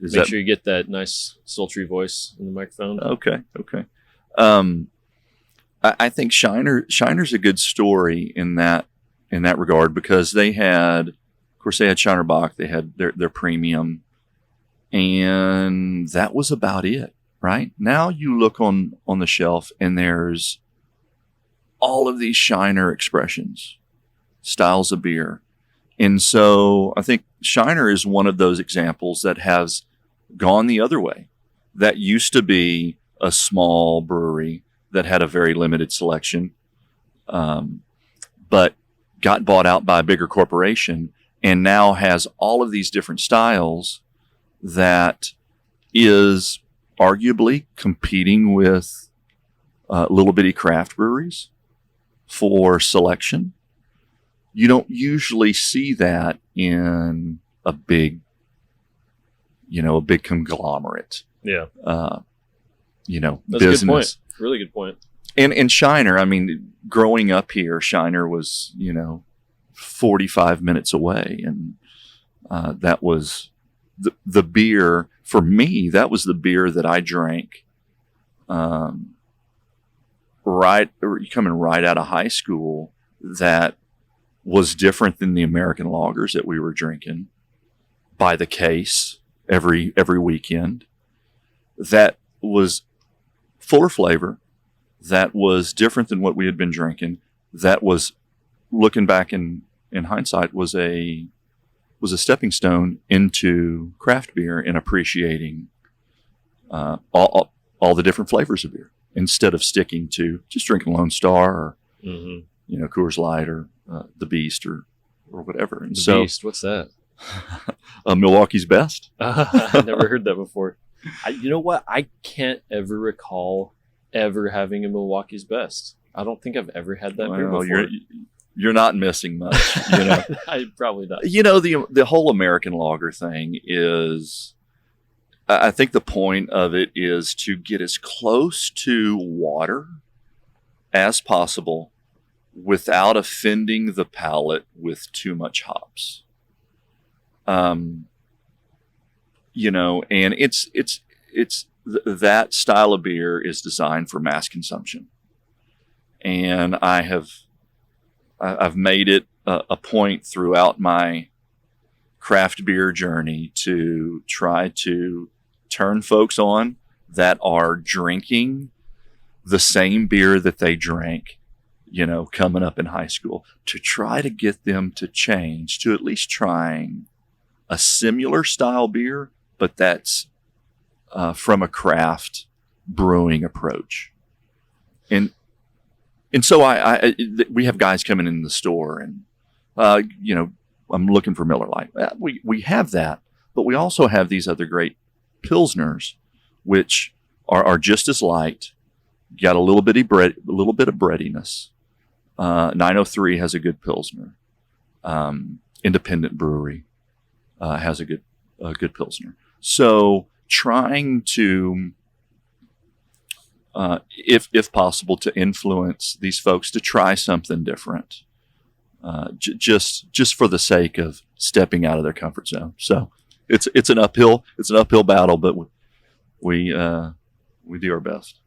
Make sure you get that nice sultry voice in the microphone. Okay. I think Shiner's a good story in that regard, because they had Shiner Bock, they had their premium, and that was about it, right? Now you look on the shelf and there's all of these Shiner expressions, styles of beer. And so I think Shiner is one of those examples that has gone the other way. That used to be a small brewery that had a very limited selection, but got bought out by a bigger corporation and now has all of these different styles that is arguably competing with little bitty craft breweries for selection. You don't usually see that in a big conglomerate. Yeah. That's business. A good point. Really good point. And Shiner, I mean, growing up here, Shiner was, 45 minutes away. And that was the beer, for me, that was the beer that I drank coming right out of high school, that was different than the American lagers that we were drinking by the case every weekend. That was fuller flavor. That was different than what we had been drinking. That was, looking back in hindsight, was a stepping stone into craft beer and appreciating all the different flavors of beer, instead of sticking to just drinking Lone Star or Coors Light or the Beast or whatever. And the Beast, what's that? Milwaukee's Best. I never heard that before. You know what? I can't ever recall ever having a Milwaukee's Best. I don't think I've ever had that beer before. You're not missing much. I probably not. The whole American lager thing is, I think the point of it is to get as close to water as possible without offending the palate with too much hops. And it's that style of beer is designed for mass consumption. And I've made it a point throughout my craft beer journey to try to turn folks on that are drinking the same beer that they drank, coming up in high school, to try to get them to change to at least trying a similar style beer, but that's from a craft brewing approach. And so we have guys coming in the store and, I'm looking for Miller Lite. We have that, but we also have these other great Pilsners, which are just as light, got a little bit of breadiness. 903 has a good Pilsner. Independent Brewery has a good Pilsner. So trying to, if possible, to influence these folks to try something different, just for the sake of stepping out of their comfort zone. So it's an uphill battle, but we do our best.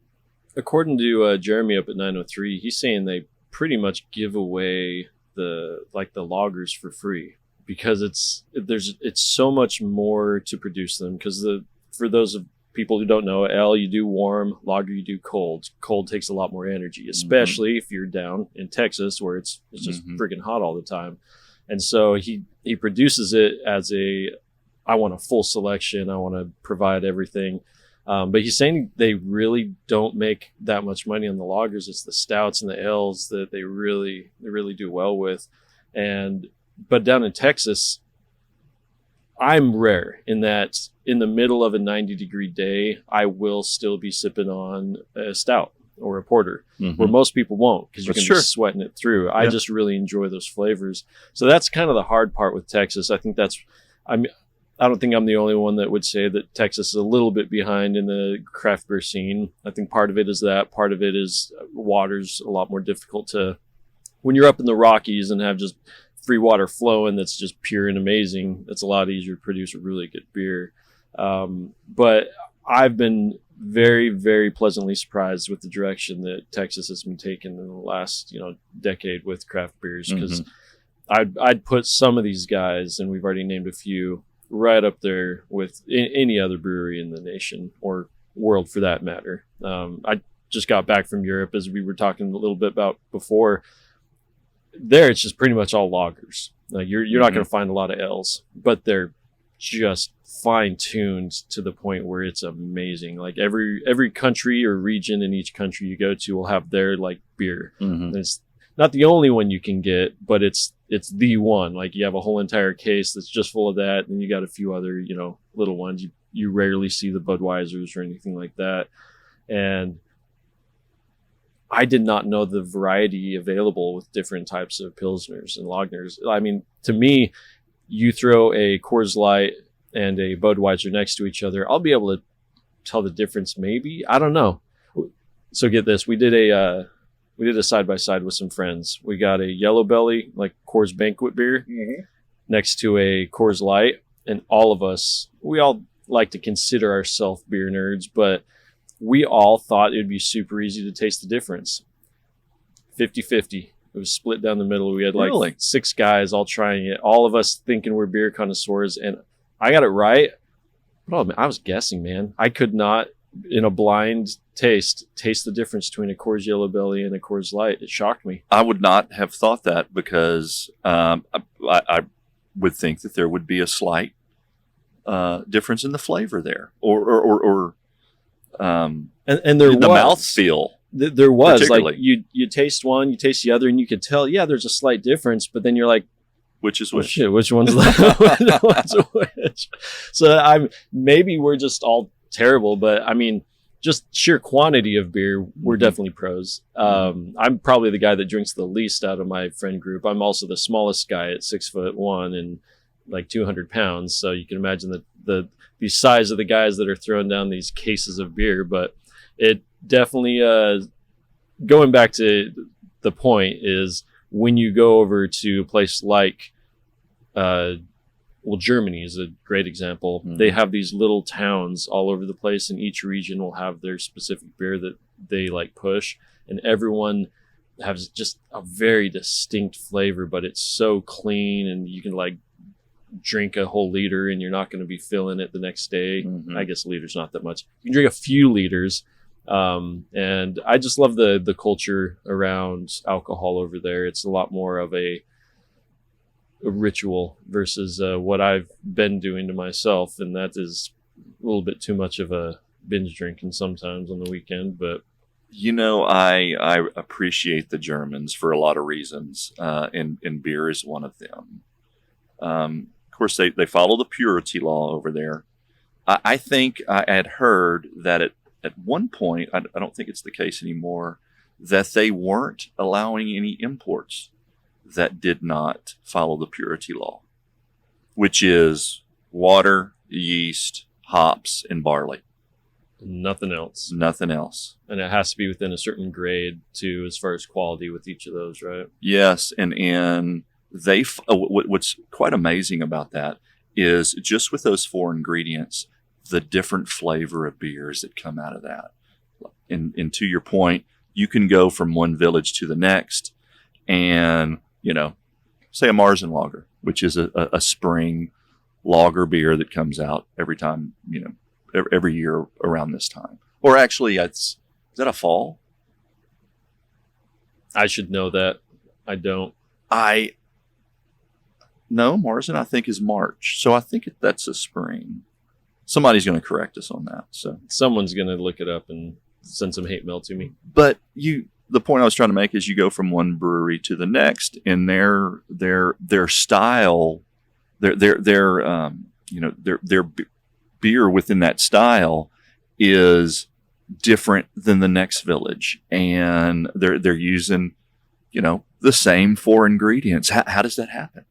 According to Jeremy up at 903, he's saying they pretty much give away the lagers for free, because it's so much more to produce them. Because for those of people who don't know, ale you do warm, lager you do cold. Cold takes a lot more energy, especially if you're down in Texas where it's just freaking hot all the time. And so he produces it as I want a full selection. I want to provide everything. But he's saying they really don't make that much money on the lagers. It's the stouts and the ales that they really do well with. But down in Texas, I'm rare in that in the middle of a 90-degree day, I will still be sipping on a stout or a porter, where most people won't, because you can be sweating it through. I just really enjoy those flavors. So that's kind of the hard part with Texas. I think I don't think I'm the only one that would say that Texas is a little bit behind in the craft beer scene. I think part of it is that. Part of it is water's a lot more difficult to, when you're up in the Rockies and have just free water flowing that's just pure and amazing, it's a lot easier to produce a really good beer. But I've been very, very pleasantly surprised with the direction that Texas has been taking in the last, decade with craft beers, because I'd put some of these guys, and we've already named a few, right up there with any other brewery in the nation or world for that matter. I just got back from Europe, as we were talking a little bit about before. There, it's just pretty much all lagers. Like you're not going to find a lot of ales, but they're just fine-tuned to the point where it's amazing. Like every country or region in each country you go to will have their like beer. It's not the only one you can get, but it's the one. Like you have a whole entire case that's just full of that, and you got a few other, little ones. You rarely see the Budweisers or anything like that. And I did not know the variety available with different types of Pilsners and Lagners. I mean, to me, you throw a Coors Light and a Budweiser next to each other, I'll be able to tell the difference maybe. I don't know. So get this. We did a side-by-side with some friends. We got a Yellow Belly, like Coors Banquet beer, next to a Coors Light. And all of us, we all like to consider ourselves beer nerds, but we all thought it would be super easy to taste the difference. 50-50. It was split down the middle. We had like 6 guys all trying it, all of us thinking we're beer connoisseurs. And I got it right. But I was guessing, man. I could not, in a blind taste the difference between a Coors Yellow Belly and a Coors Light. It shocked me. I would not have thought that, because I would think that there would be a slight difference in the flavor there, and there was the mouthfeel. There was like you taste one, you taste the other, and you could tell, there's a slight difference, but then you're like, which is which? Shit, which one's which? So maybe we're just all terrible, but I mean, just sheer quantity of beer, we're definitely pros. I'm probably the guy that drinks the least out of my friend group. I'm also the smallest guy at 6'1" and like 200 pounds. So you can imagine the size of the guys that are throwing down these cases of beer. But it definitely, going back to the point, is when you go over to a place like, Germany is a great example. They have these little towns all over the place, and each region will have their specific beer that they like push, and everyone has just a very distinct flavor, but it's so clean, and you can like drink a whole liter and you're not going to be filling it the next day. I guess a liter's not that much. You can drink a few liters. And I just love the culture around alcohol over there. It's a lot more of a ritual versus what I've been doing to myself, and that is a little bit too much of a binge drinking sometimes on the weekend. But I appreciate the Germans for a lot of reasons, and beer is one of them. Of course, they follow the purity law over there. I think I had heard that at one point, I don't think it's the case anymore, that they weren't allowing any imports that did not follow the purity law, which is water, yeast, hops, and barley. Nothing else. Nothing else. And it has to be within a certain grade too, as far as quality with each of those, right? Yes, and what's quite amazing about that is just with those 4 ingredients, the different flavor of beers that come out of that. And to your point, you can go from one village to the next, and say a Marzen lager, which is a spring lager beer that comes out every time every year around this time. Or actually, is that a fall? I should know that. I don't. No, Marzen, I think is March. So I think that's a spring. Somebody's going to correct us on that. So someone's going to look it up and send some hate mail to me. But the point I was trying to make is you go from one brewery to the next, and their style, their beer within that style is different than the next village, and they're using, the same 4 ingredients. How does that happen?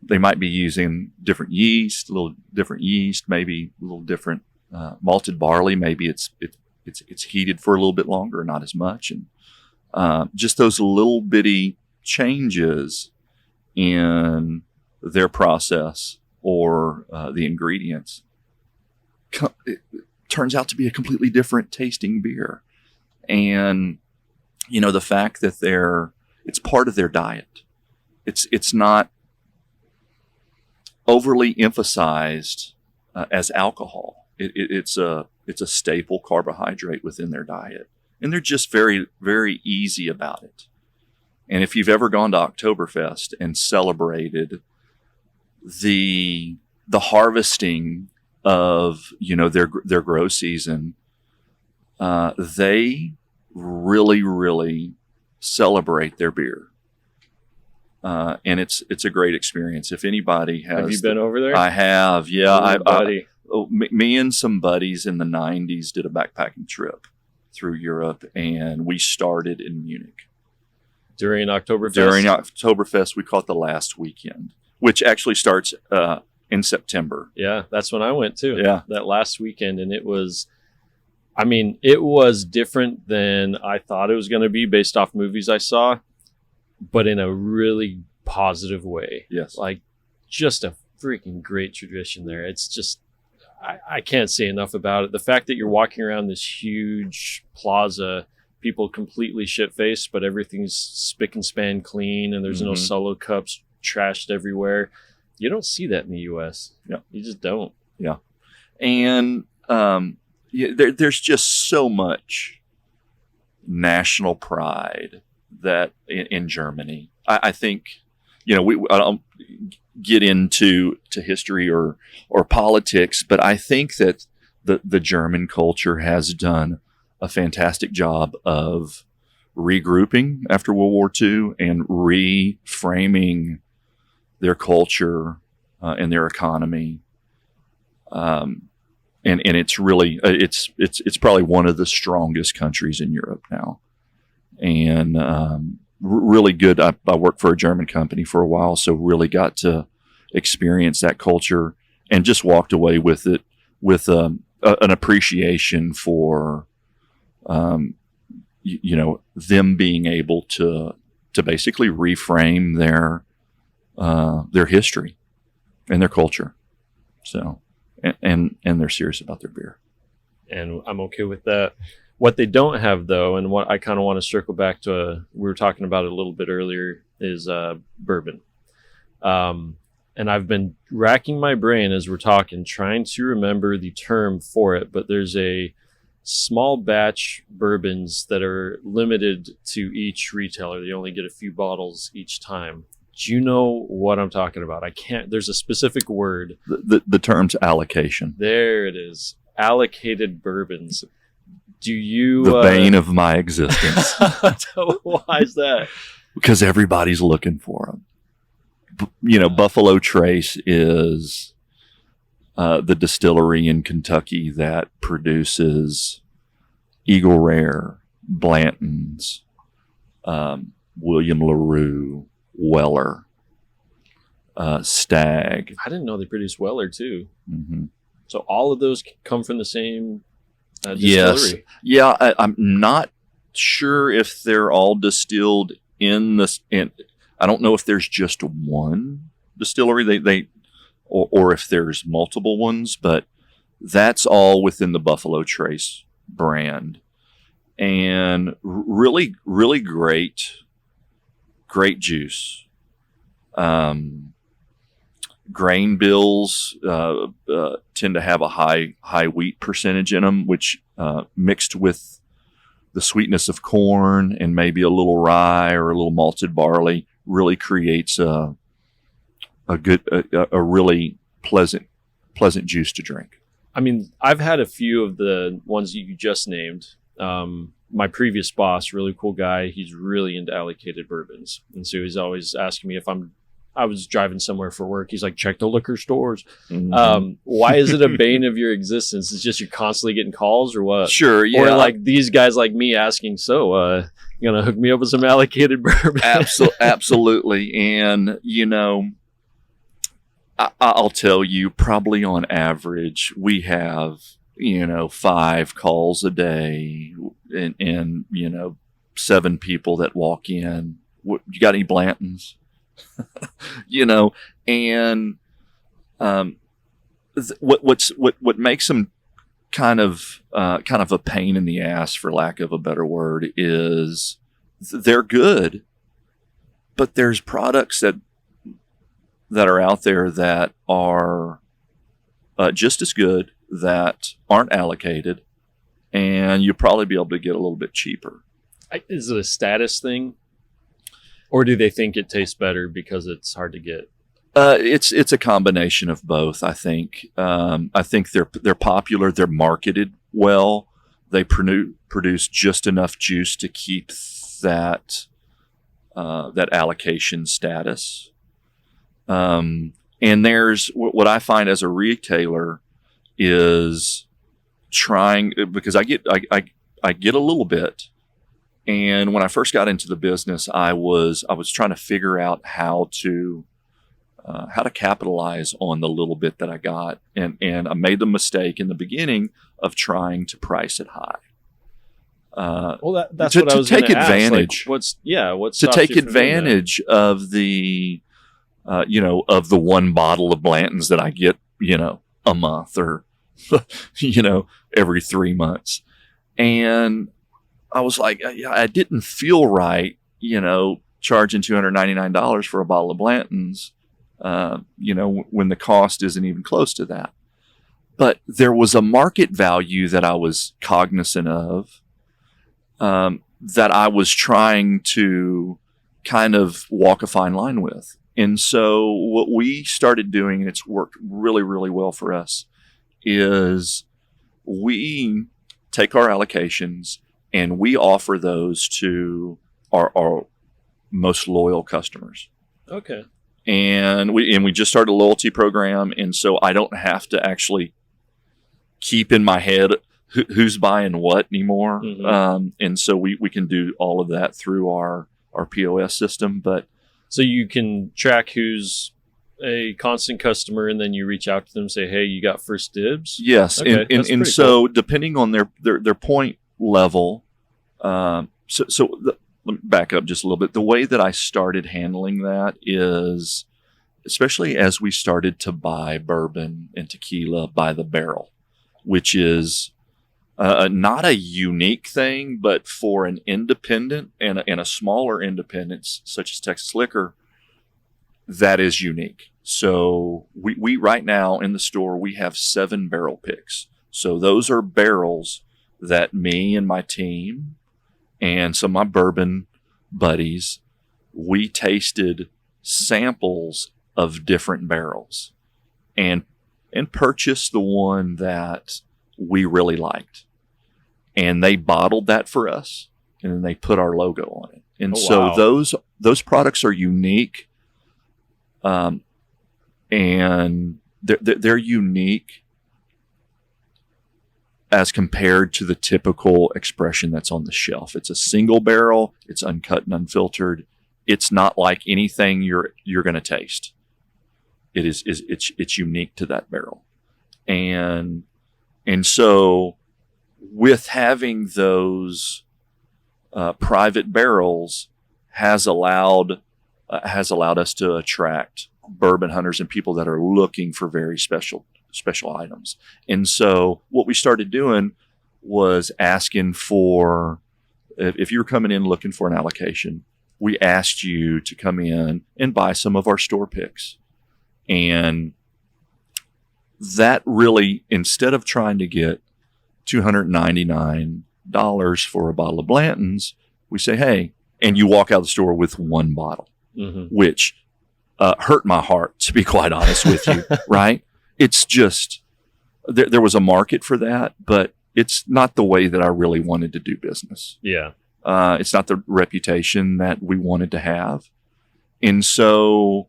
They might be using different yeast, a little different yeast, maybe a little different malted barley. Maybe it's heated for a little bit longer, not as much, and just those little bitty changes in their process or the ingredients. It turns out to be a completely different tasting beer, and the fact that it's part of their diet. It's not overly emphasized as alcohol. It's a staple carbohydrate within their diet, and they're just very, very easy about it. And if you've ever gone to Oktoberfest and celebrated the harvesting of their grow season, they really, really celebrate their beer. And it's a great experience. If anybody has, have you been over there? I have. Yeah, buddy. Me and some buddies in the 90s did a backpacking trip through Europe, and we started in Munich during Oktoberfest. During Oktoberfest, we call it the last weekend, which actually starts in September. Yeah, that's when I went too. Yeah, that last weekend, and it was different than I thought it was going to be based off movies I saw, but in a really positive way. Yes. Like, just a freaking great tradition there. It's just, I can't say enough about it. The fact that you're walking around this huge plaza, people completely shit-faced, but everything's spick and span clean, and there's no solo cups trashed everywhere. You don't see that in the U.S. Yeah. You just don't. Yeah. And there's just so much national pride that in Germany. I think, I don't get into history or politics, but I think that the German culture has done a fantastic job of regrouping after World War II and reframing their culture and their economy. And it's really, it's probably one of the strongest countries in Europe now. And really good. I worked for a German company for a while, so really got to experience that culture and just walked away with it with an appreciation for, them being able to basically reframe their history and their culture. So, and they're serious about their beer. And I'm okay with that. What they don't have, though, and what I kind of want to circle back to, we were talking about it a little bit earlier, is bourbon. And I've been racking my brain as we're talking, trying to remember the term for it, but there's a small batch bourbons that are limited to each retailer. They only get a few bottles each time. Do you know what I'm talking about? There's a specific word. The term's allocation. There it is. Allocated bourbons. Do you... The bane of my existence. Why is that? Because everybody's looking for them. Buffalo Trace is the distillery in Kentucky that produces Eagle Rare, Blanton's, William LaRue, Weller, Stag. I didn't know they produced Weller too. Mm-hmm. So all of those come from the same distillery? Yes. Yeah, I'm not sure if they're all distilled in this. I don't know if there's just one distillery or if there's multiple ones, but that's all within the Buffalo Trace brand. And really, really great juice. grain bills tend to have a high wheat percentage in them, which mixed with the sweetness of corn and maybe a little rye or a little malted barley really creates a really pleasant juice to drink. I mean, I've had a few of the ones you just named. My previous boss, really cool guy, he's really into allocated bourbons. And so he's always asking me if I was driving somewhere for work. He's like, check the liquor stores. Mm-hmm. Why is it a bane of your existence? It's just you're constantly getting calls or what? Sure, yeah. Or like these guys like me asking, so you going to hook me up with some allocated bourbon? Absolutely. And, you know, I'll tell you, probably on average, we have, you know, 5 calls a day and you know, 7 people that walk in. You got any Blantons? You know, and what makes them kind of a pain in the ass, for lack of a better word, is they're good, but there's products that are out there that are just as good, that aren't allocated, and you'll probably be able to get a little bit cheaper. Is it a status thing? Or do they think it tastes better because it's hard to get? It's a combination of both. I think. I think they're popular. They're marketed well. They produce just enough juice to keep that allocation status. And there's what I find as a retailer is trying, because I get a little bit. And when I first got into the business, I was trying to figure out how to capitalize on the little bit that I got, and I made the mistake in the beginning of trying to price it high. Well, that's what I was take advantage. What's to take advantage of the of the one bottle of Blanton's that I get, you know, a month or you know, every 3 months, and I was like, I didn't feel right, you know, charging $299 for a bottle of Blanton's, you know, when the cost isn't even close to that. But there was a market value that I was cognizant of, that I was trying to kind of walk a fine line with. And so what we started doing, and it's worked really, really well for us, is we take our allocations and we offer those to our most loyal customers. Okay. And we just started a loyalty program, and so I don't have to actually keep in my head who's buying what anymore. Mm-hmm. And so we can do all of that through our POS system. But so you can track who's a constant customer, and then you reach out to them and say, hey, you got first dibs? Yes. Okay, and so cool. Depending on their point level, let me back up just a little bit. The way that I started handling that is, especially as we started to buy bourbon and tequila by the barrel, which is not a unique thing, but for an independent and a smaller independent such as Texas Liquor, that is unique. So we right now in the store, we have 7 barrel picks. So those are barrels that me and my team and some of my bourbon buddies, we tasted samples of different barrels and purchased the one that we really liked. And they bottled that for us, and then they put our logo on it. And wow. those products are unique. And they're unique as compared to the typical expression that's on the shelf. It's a single barrel. It's uncut and unfiltered. It's not like anything you're going to taste. It's unique to that barrel. And so with having those private barrels has allowed us to attract bourbon hunters and people that are looking for very special items. And so what we started doing was asking for, if you were coming in looking for an allocation, we asked you to come in and buy some of our store picks. And that really, instead of trying to get $299 for a bottle of Blanton's, we say, hey, and you walk out of the store with one bottle, which hurt my heart, to be quite honest with you, right? It's just, there was a market for that, but it's not the way that I really wanted to do business. Yeah. It's not the reputation that we wanted to have. And so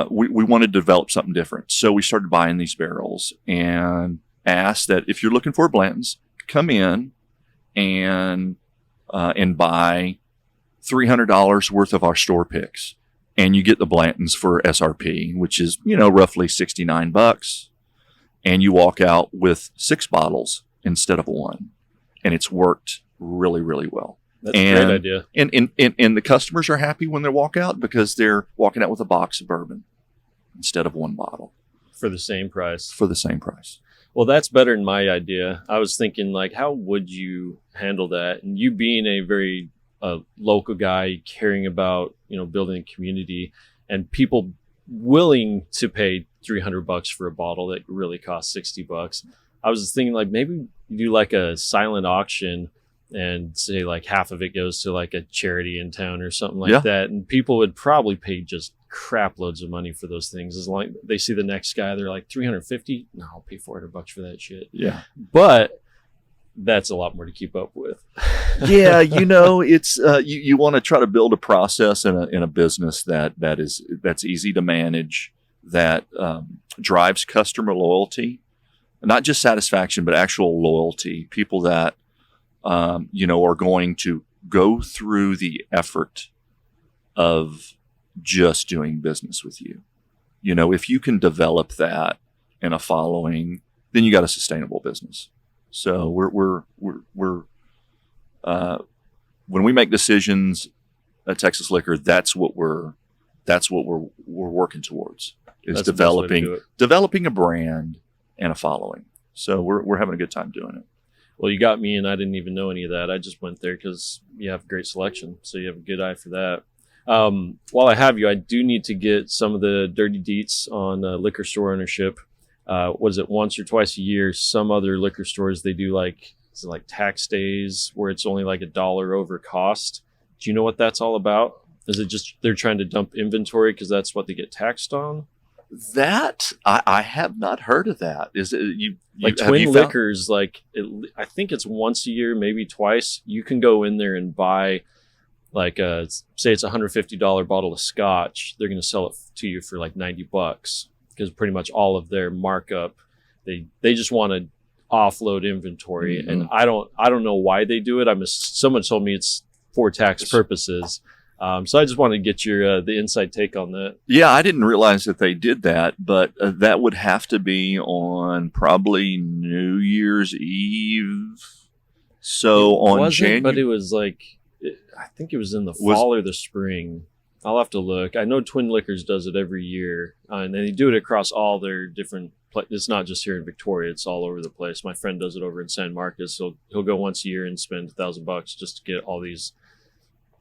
we wanted to develop something different. So we started buying these barrels and asked that if you're looking for Blanton's, come in and buy $300 worth of our store picks. And you get the Blanton's for SRP, which is, roughly $69. And you walk out with 6 bottles instead of 1. And it's worked really, really well. That's a great idea. And the customers are happy when they walk out because they're walking out with a box of bourbon instead of 1 bottle. For the same price. For the same price. Well, that's better than my idea. I was thinking, like, how would you handle that? And you being a very local guy, caring about, building a community and people willing to pay $300 for a bottle that really costs $60. I was thinking, like, maybe you do like a silent auction and say like half of it goes to like a charity in town or something like that. And people would probably pay just crap loads of money for those things. As long as they see the next guy, they're like $350. No, I'll pay $400 for that shit. Yeah. But that's a lot more to keep up with. Yeah. It's, you want to try to build a process in a business that's easy to manage, that drives customer loyalty, not just satisfaction, but actual loyalty. People that, are going to go through the effort of just doing business with you. If you can develop that in a following, then you got a sustainable business. So we're when we make decisions at Texas Liquor, that's what we're working towards, is developing a brand and a following. So we're having a good time doing it. Well, you got me, and I didn't even know any of that. I just went there because you have a great selection, so you have a good eye for that. While I have you, I do need to get some of the dirty deets on liquor store ownership. Was it once or twice a year? Some other liquor stores, they do like tax days where it's only like $1 over cost. Do you know what that's all about? Is it just they're trying to dump inventory because that's what they get taxed on? That I have not heard of that. Is it you like Twin Liquors? Like I think it's once a year, maybe twice. You can go in there and buy like say it's $150 bottle of scotch. They're going to sell it to you for like $90 because pretty much all of their markup, they just want to offload inventory. Mm-hmm. And I don't know why they do it. Someone told me it's for tax purposes. So I just wanted to get your the inside take on that. Yeah, I didn't realize that they did that, but that would have to be on probably New Year's Eve. So on January, but it was like I think it was in the fall or the spring. I'll have to look. I know Twin Liquors does it every year, and they do it across all their different. It's not just here in Victoria; it's all over the place. My friend does it over in San Marcos. So he'll go once a year and spend $1,000 just to get all these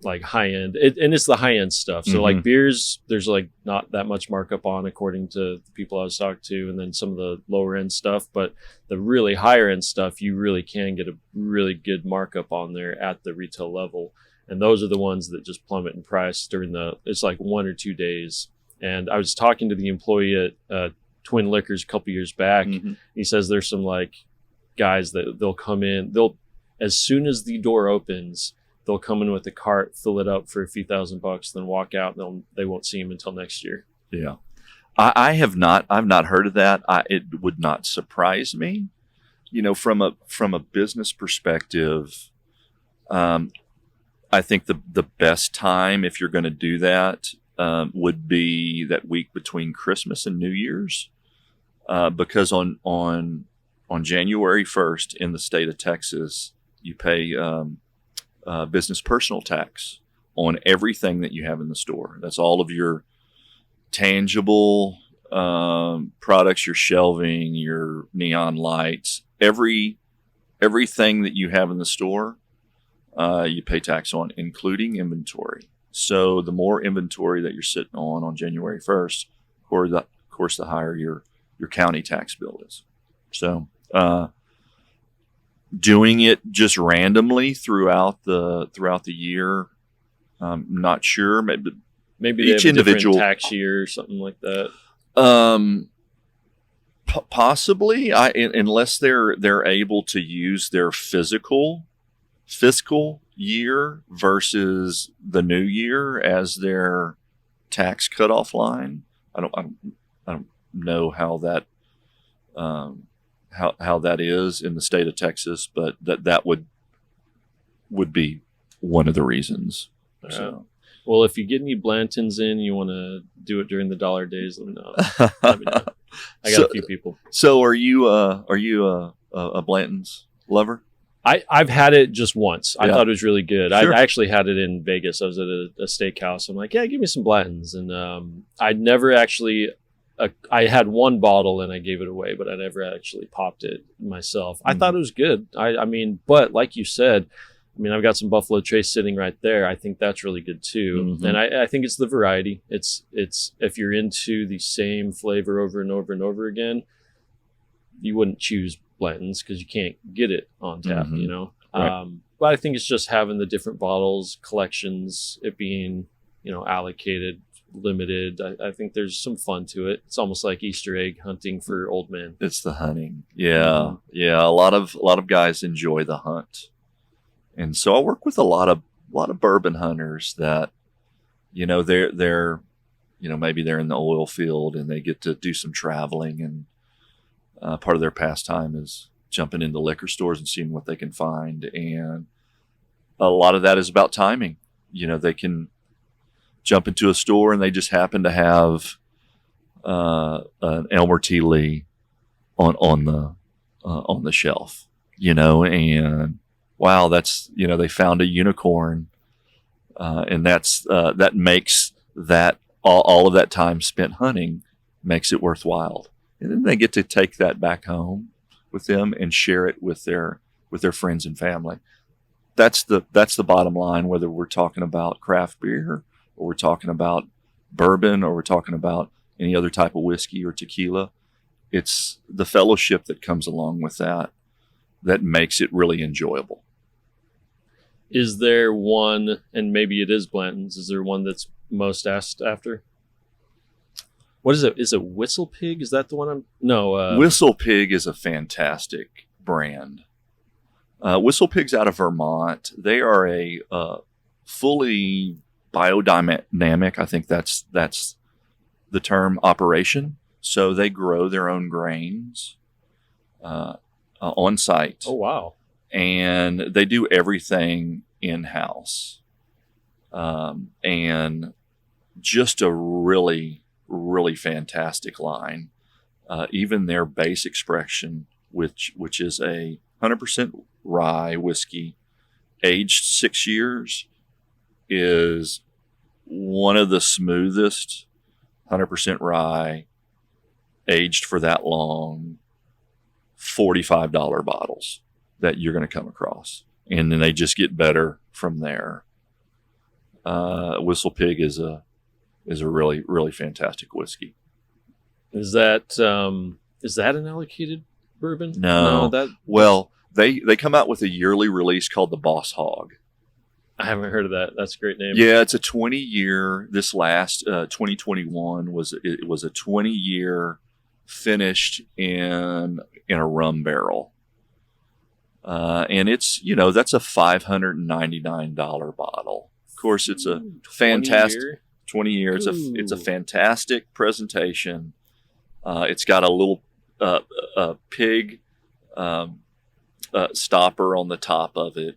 like high end, and it's the high end stuff. So like beers, there's like not that much markup on, according to the people I was talking to, and then some of the lower end stuff. But the really higher end stuff, you really can get a really good markup on there at the retail level. And those are the ones that just plummet in price during it's like 1 or 2 days. And I was talking to the employee at Twin Liquors a couple years back. He says there's some like guys that they'll come in, as soon as the door opens, they'll come in with a cart, fill it up for a few $1,000, then walk out, and they won't see him until next year. Yeah. I've not heard of that. It would not surprise me. From a business perspective, I think the best time, if you're going to do that, would be that week between Christmas and New Year's, because on January 1st in the state of Texas, you pay business personal tax on everything that you have in the store. That's all of your tangible products, your shelving, your neon lights, everything that you have in the store. You pay tax on, including inventory. So the more inventory that you're sitting on January 1st, or of course, the higher your county tax bill is. So, doing it just randomly throughout the year, not sure. Maybe each they have individual a different tax year or something like that. Possibly, unless they're able to use their fiscal year versus the new year as their tax cutoff line. I don't know how that how that is in the state of Texas, but that would be one of the reasons. So. Well, if you get any Blantons in, you want to do it during the dollar days, let me know. Let me know. I got a few people. So are you a Blanton's lover? I've had it just once. I thought it was really good. Sure. I actually had it in Vegas. I was at a steakhouse. I'm like, yeah, give me some Blantons. And I'd never actually, I had one bottle and I gave it away, but I never actually popped it myself. I thought it was good. I mean, but like you said, I mean, I've got some Buffalo Trace sitting right there. I think that's really good too. Mm-hmm. And I think it's the variety. It's if you're into the same flavor over and over and over again, you wouldn't choose Blanton's because you can't get it on tap, you know? Right. But I think it's just having the different bottles, collections, it being, you know, allocated, limited. I think there's some fun to it. It's almost like Easter egg hunting for old men. It's the hunting. Yeah. Yeah. A lot of guys enjoy the hunt. And so I work with a lot of bourbon hunters that, you know, they're, you know, maybe they're in the oil field and they get to do some traveling, and part of their pastime is jumping into liquor stores and seeing what they can find. And a lot of that is about timing. You know, they can jump into a store and they just happen to have an Elmer T. Lee on the shelf, you know, and wow, that's, you know, they found a unicorn, and that makes that all of that time spent hunting makes it worthwhile. And then they get to take that back home with them and share it with their friends and family. That's the bottom line, whether we're talking about craft beer or we're talking about bourbon or we're talking about any other type of whiskey or tequila. It's the fellowship that comes along with that makes it really enjoyable. Is there one, and maybe it is Blanton's, is there one that's most asked after? What is it? Is it Whistle Pig? Is that the one no. Whistle Pig is a fantastic brand. Whistle Pig's out of Vermont. They are a fully biodynamic, I think that's the term, operation. So they grow their own grains on site. Oh, wow. And they do everything in-house. And just a really, really fantastic line. Even their base expression, which is a 100% rye whiskey, aged 6 years, is one of the smoothest 100% rye, aged for that long, $45 bottles that you're going to come across. And then they just get better from there. Whistle Pig is a really, really fantastic whiskey. Is that an allocated bourbon? No. Well, they come out with a yearly release called the Boss Hog. I haven't heard of that. That's a great name. Yeah, it's a 20-year. This last 2021 was a 20-year finished in a rum barrel. And it's, you know, that's a $599 bottle. Of course, it's a fantastic 20 years. It's a fantastic presentation. It's got a little pig stopper on the top of it.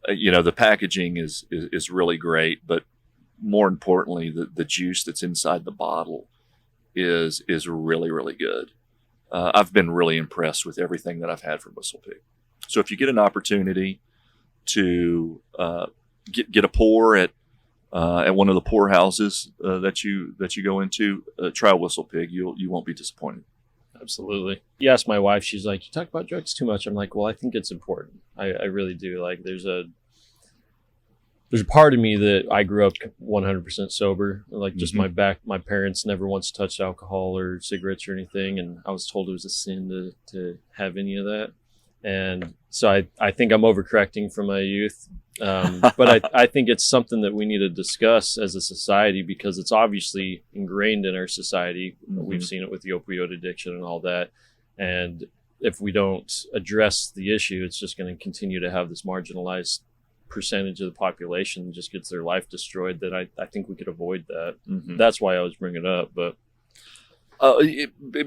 You know, the packaging is really great, but more importantly, the juice that's inside the bottle is really, really good. I've been really impressed with everything that I've had from Whistle Pig. So if you get an opportunity to get a pour at one of the pour houses that you go into, try Whistle Pig. You won't be disappointed. Absolutely. You ask my wife, she's like, you talk about drugs too much. I'm like, well, I think it's important. I really do. Like, there's there's a part of me that I grew up 100% sober. Like just my parents never once touched alcohol or cigarettes or anything. And I was told it was a sin to have any of that. And so I think I'm overcorrecting from my youth. But I think it's something that we need to discuss as a society, because it's obviously ingrained in our society. We've seen it with the opioid addiction and all that. And if we don't address the issue, it's just going to continue to have this marginalized percentage of the population just gets their life destroyed. That I think we could avoid that. That's why I was bringing it up. But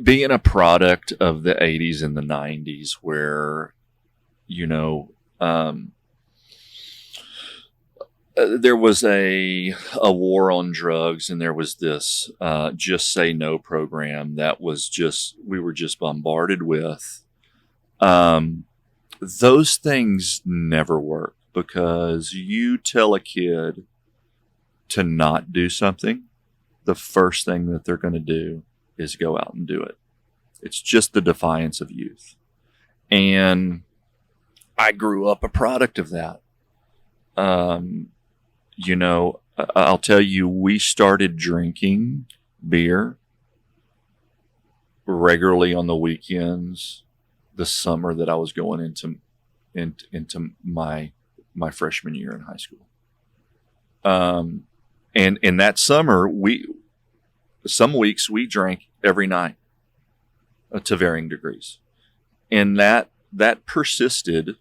being a product of the 80s and the 90s where, there was a war on drugs, and there was this Just Say No program that we were just bombarded with. Those things never work, because you tell a kid to not do something, the first thing that they're going to do is go out and do it. It's just the defiance of youth. And I grew up a product of that. I'll tell you, we started drinking beer regularly on the weekends the summer that I was going into my freshman year in high school. And in that summer, some weeks we drank every night to varying degrees. And that persisted,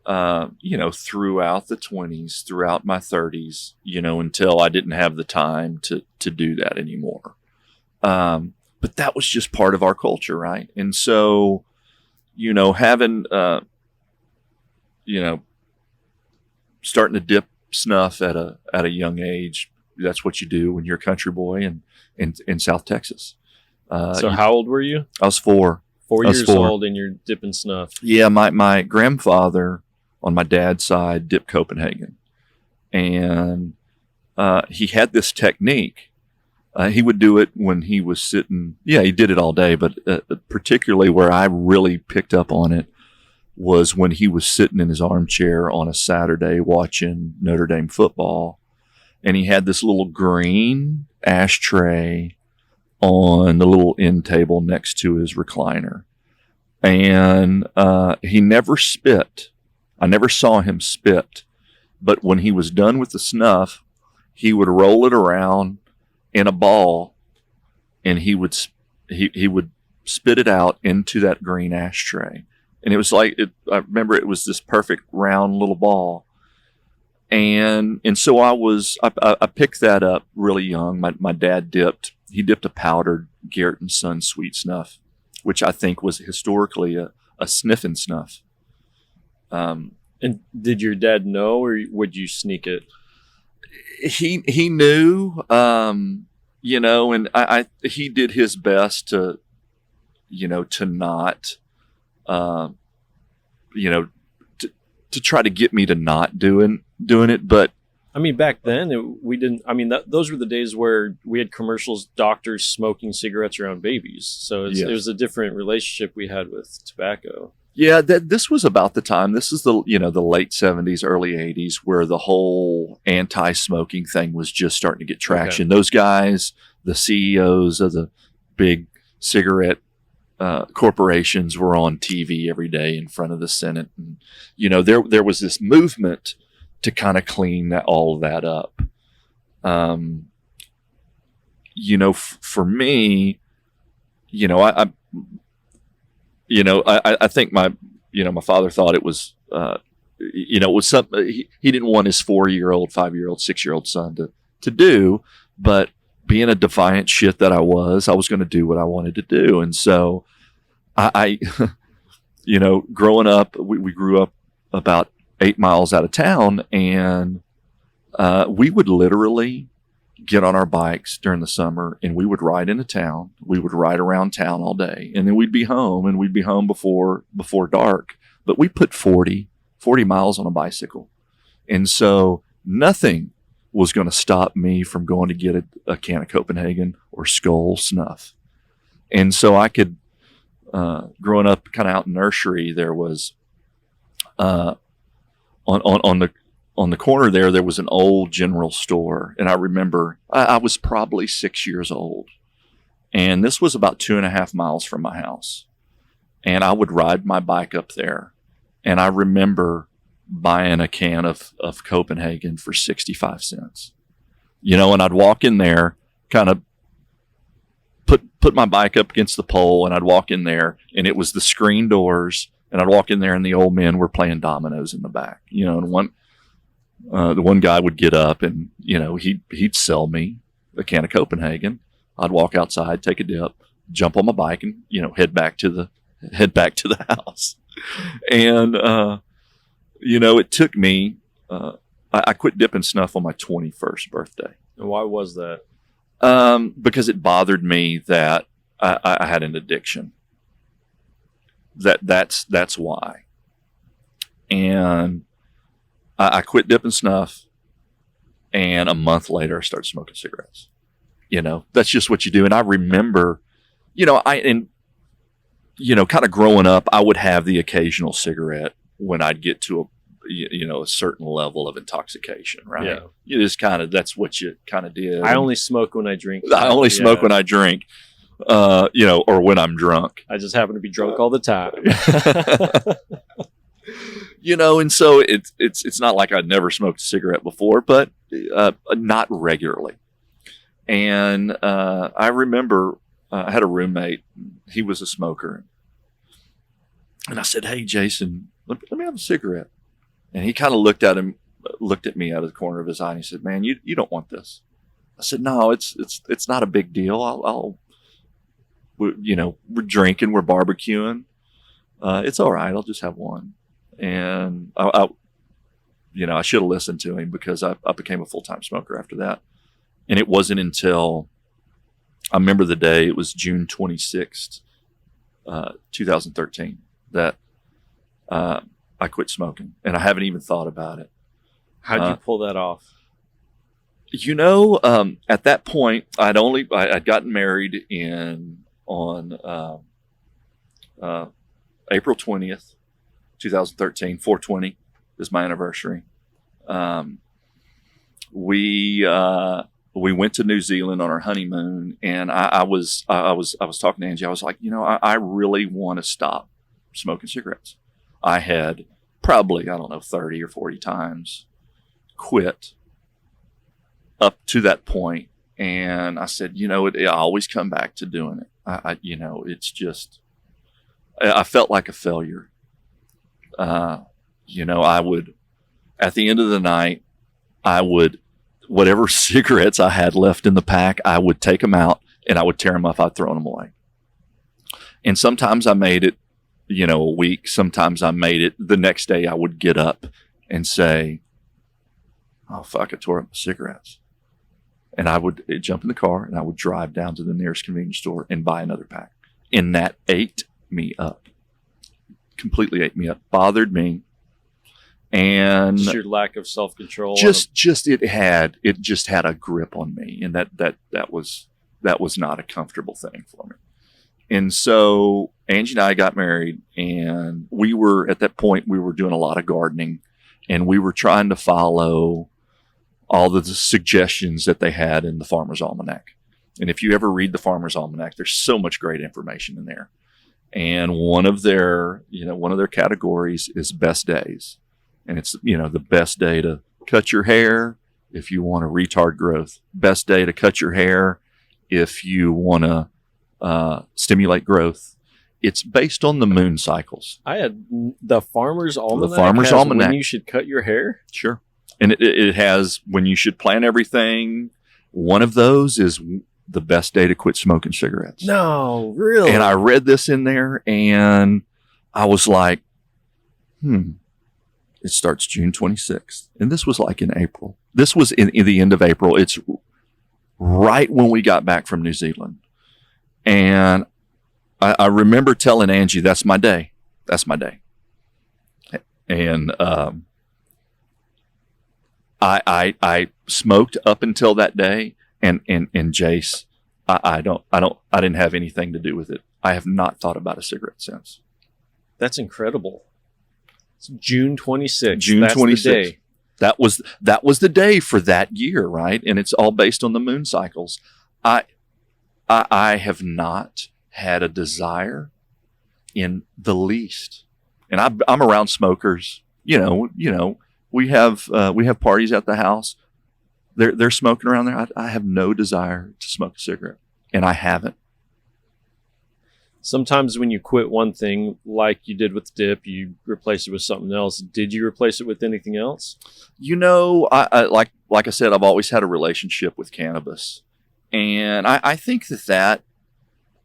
throughout the 20s, throughout my 30s, until I didn't have the time to do that anymore. But that was just part of our culture, right? And so, having, starting to dip snuff at a young age, that's what you do when you're a country boy in South Texas. So how old were you? I was 4. 4 years old, and you're dipping snuff. Yeah, my grandfather on my dad's side dipped Copenhagen, and he had this technique. He would do it when he was sitting. Yeah, he did it all day, but particularly where I really picked up on it was when he was sitting in his armchair on a Saturday watching Notre Dame football, and he had this little green ashtray on the little end table next to his recliner. And he never spit. I never saw him spit. But when he was done with the snuff, he would roll it around in a ball, and he would spit it out into that green ashtray. And it was like, I remember it was this perfect round little ball. And so I picked that up really young. My dad dipped a powdered Garrett & Son sweet snuff, which I think was historically a sniffing snuff. And did your dad know, or would you sneak it? He knew, and he did his best to not, to try to get me to not doing it. But I mean, back then we didn't. I mean, those were the days where we had commercials, doctors smoking cigarettes around babies. So it was a different relationship we had with tobacco. Yeah, this was about the time. This is the late 70s, early 80s, where the whole anti-smoking thing was just starting to get traction. Okay. Those guys, the CEOs of the big cigarette corporations, were on TV every day in front of the Senate, and there was this movement to kind of clean all of that up. For me, I think my father thought it was, it was something he didn't want his 4-year-old, 5-year-old, 6-year-old son to do, but being a defiant shit that I was going to do what I wanted to do. And so I growing up, we grew up about 8 miles out of town, and we would literally get on our bikes during the summer, and we would ride into town. We would ride around town all day, and then we'd be home, before dark. But we put 40 miles on a bicycle. And so nothing was going to stop me from going to get a can of Copenhagen or Skull snuff. And so I could, growing up kind of out in nursery, there was, on on the corner there was an old general store. And I remember I was probably 6 years old. And this was about 2.5 miles from my house. And I would ride my bike up there. And I remember buying a can of Copenhagen for 65 cents. And I'd walk in there, kind of put my bike up against the pole, and I'd walk in there, and it was the screen doors, and I'd walk in there, and the old men were playing dominoes in the back. And the one guy would get up, and he'd sell me a can of Copenhagen. I'd walk outside, take a dip, jump on my bike, and head back to the house. And it took me. I quit dipping snuff on my 21st birthday. And why was that? Because it bothered me that I had an addiction. That's why. And I quit dipping snuff, and a month later I started smoking cigarettes. That's just what you do. And I remember, kind of growing up, I would have the occasional cigarette when I'd get to a certain level of intoxication, right? Yeah. You just that's what you kind of did. I only smoke when I drink. I only smoke when I drink, or when I'm drunk. I just happen to be drunk all the time. And so it's not like I'd never smoked a cigarette before, but not regularly. And I remember I had a roommate. He was a smoker. And I said, "Hey, Jason, let me have a cigarette." And he kind of looked at me out of the corner of his eye, and he said, "Man, you don't want this." I said, "No, it's not a big deal. We're drinking, we're barbecuing. It's all right. I'll just have one." And I should have listened to him, because I became a full-time smoker after that. And it wasn't until I remember the day, it was June 26th, 2013, that I quit smoking, and I haven't even thought about it. How'd you pull that off? At that point, I'd gotten married on April 20th, 2013. 4/20 is my anniversary. We went to New Zealand on our honeymoon, and I was talking to Angie. I was like, I really want to stop smoking cigarettes. I had probably, 30 or 40 times quit up to that point. And I said, I always come back to doing it. It's just, I felt like a failure. I would, at the end of the night, whatever cigarettes I had left in the pack, I would take them out, and I would tear them up. I'd throw them away. And sometimes I made it, a week. Sometimes I made it the next day. I would get up and say, "Oh, fuck, I tore up my cigarettes." And I would jump in the car, and I would drive down to the nearest convenience store and buy another pack. And that ate me up. Completely ate me up. Bothered me. And just your lack of self-control. It just had a grip on me. And that was not a comfortable thing for me. And so Angie and I got married, and at that point, we were doing a lot of gardening, and we were trying to follow all the suggestions that they had in the Farmer's Almanac. And if you ever read the Farmer's Almanac, there's so much great information in there. And one of their categories is best days. And it's, the best day to cut your hair if you want to retard growth. Best day to cut your hair if you want to stimulate growth. It's based on the moon cycles. I had the Farmer's Almanac. The Farmer's Almanac. When you should cut your hair? Sure. And it has when you should plant everything. One of those is the best day to quit smoking cigarettes. No, really? And I read this in there, and I was like, it starts June 26th. And this was like in April. This was in the end of April. It's right when we got back from New Zealand. And I remember telling Angie, "That's my day. That's my day." And I smoked up until that day, and Jace, I didn't have anything to do with it. I have not thought about a cigarette since. That's incredible. It's June 26th. June That's 26th. the day. That was the day for that year, right? And it's all based on the moon cycles. I have not had a desire in the least. And I'm around smokers. We have parties at the house. They're smoking around there. I have no desire to smoke a cigarette, and I haven't. Sometimes when you quit one thing, like you did with dip, you replace it with something else. Did you replace it with anything else? I like I said, I've always had a relationship with cannabis, and I think that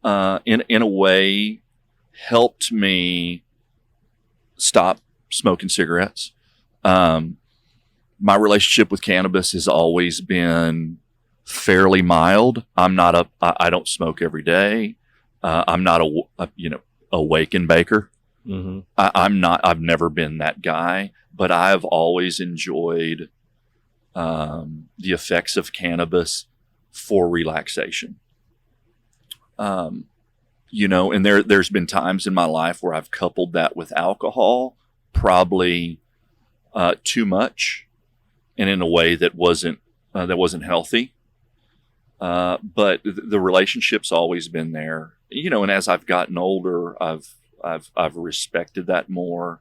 in a way helped me stop smoking cigarettes. My relationship with cannabis has always been fairly mild. I don't smoke every day. I'm not a wake and baker. Mm-hmm. I've never been that guy, but I've always enjoyed the effects of cannabis for relaxation. And there's been times in my life where I've coupled that with alcohol, probably too much, and in a way that wasn't healthy. But the relationship's always been there. And as I've gotten older, I've respected that more.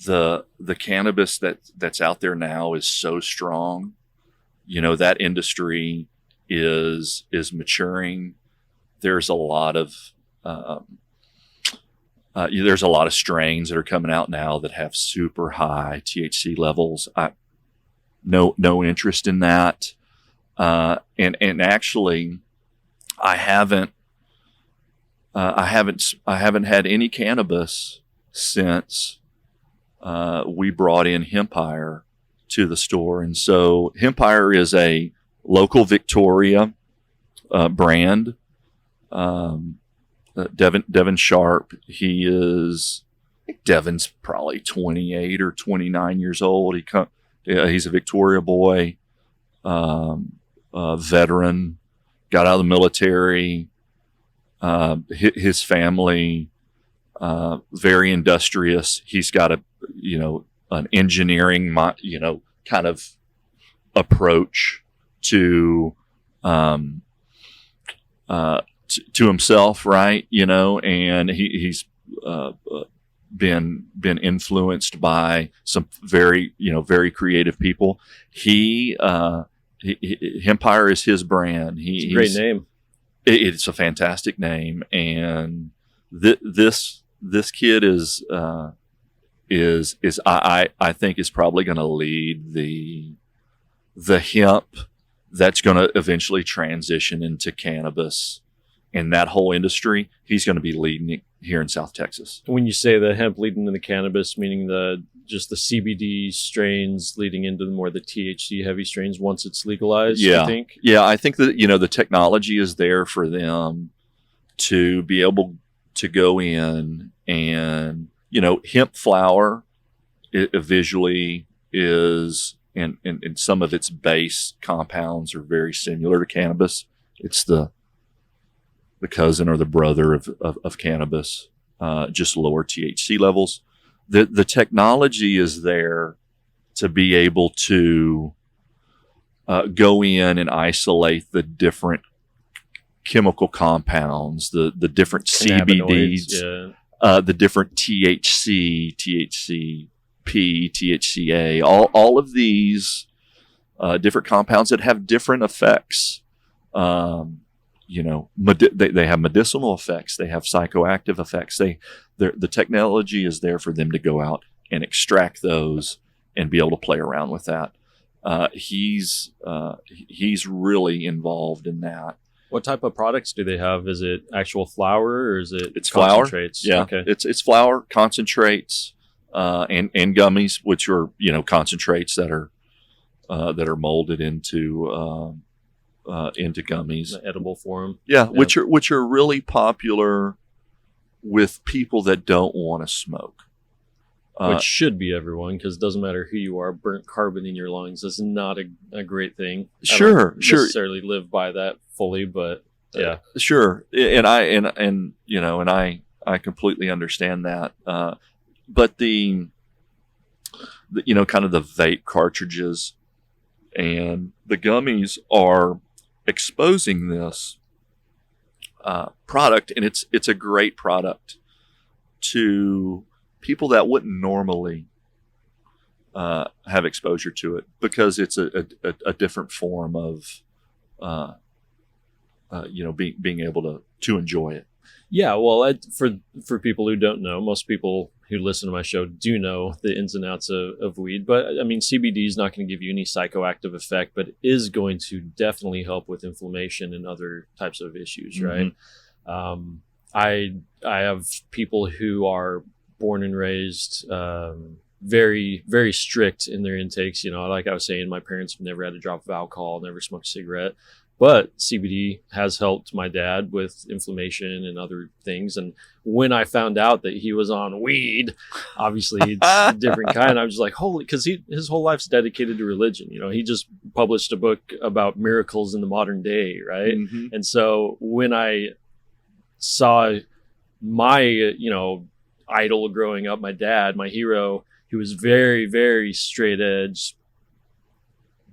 The cannabis that's out there now is so strong. That industry is maturing. There's a lot of strains that are coming out now that have super high THC levels. No interest in that. And actually, I haven't had any cannabis since we brought in Hempire to the store. And so Hempire is a local Victoria brand. Devin Sharp, Devin's probably 28 or 29 years old. He's a Victoria boy, veteran, got out of the military. His family, very industrious. He's got an engineering, kind of approach to himself, right? And he's been influenced by some very creative people. Hempire is his brand. It's a great name. It's a fantastic name, and this kid is I think is probably going to lead the hemp that's going to eventually transition into cannabis, and that whole industry. He's going to be leading it here in South Texas. When you say the hemp leading into cannabis, meaning just the CBD strains leading into more the THC heavy strains once it's legalized, yeah. You think? Yeah, I think that, the technology is there for them to be able to go in and, hemp flower visually is, and some of its base compounds are very similar to cannabis. It's the cousin or the brother of cannabis, just lower THC levels. The technology is there to be able to go in and isolate the different chemical compounds, the different CBDs, the different THC, THCP, THCA, all of these different compounds that have different effects. They have medicinal effects. They have psychoactive effects. The technology is there for them to go out and extract those and be able to play around with that. He's really involved in that. What type of products do they have? Is it actual flower or is it concentrates? Flour? Yeah, okay. It's flour, concentrates, and gummies, which are concentrates that are molded into gummies, the edible form. Yeah, which are really popular with people that don't want to smoke. Which should be everyone, because it doesn't matter who you are. Burnt carbon in your lungs is not a great thing. Sure, I don't necessarily live by that fully, but yeah, sure. And I completely understand that. But the kind of the vape cartridges, and the gummies are exposing this product, and it's a great product to people that wouldn't normally have exposure to it, because it's a different form of being able to enjoy it. Yeah, well, for people who don't know, most people who listen to my show do know the ins and outs of weed. But I mean, CBD is not going to give you any psychoactive effect, but it is going to definitely help with inflammation and other types of issues, right? I have people who are born and raised very, very strict in their intakes. Like I was saying, my parents have never had a drop of alcohol, never smoked a cigarette. But CBD has helped my dad with inflammation and other things. And when I found out that he was on weed, obviously it's a different kind. I was like, holy, because his whole life's dedicated to religion. He just published a book about miracles in the modern day, right? Mm-hmm. And so when I saw my, idol growing up, my dad, my hero, he was very, very straight edge,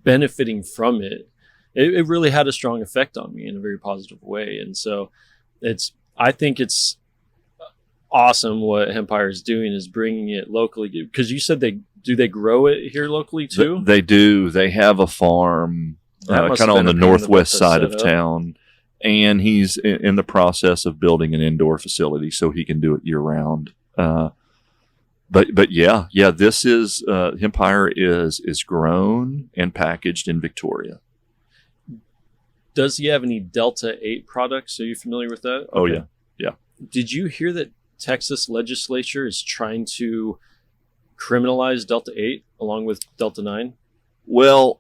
benefiting from it. It really had a strong effect on me in a very positive way. And so I think it's awesome what Hempire is doing, is bringing it locally. Because you said they grow it here locally too? They do. They have a farm kind of on the northwest side of town. And he's in the process of building an indoor facility so he can do it year round. But yeah, this is Hempire is grown and packaged in Victoria. Does he have any Delta 8 products? Are you familiar with that? Oh, okay. Yeah. Did you hear that Texas legislature is trying to criminalize Delta 8 along with Delta 9? Well,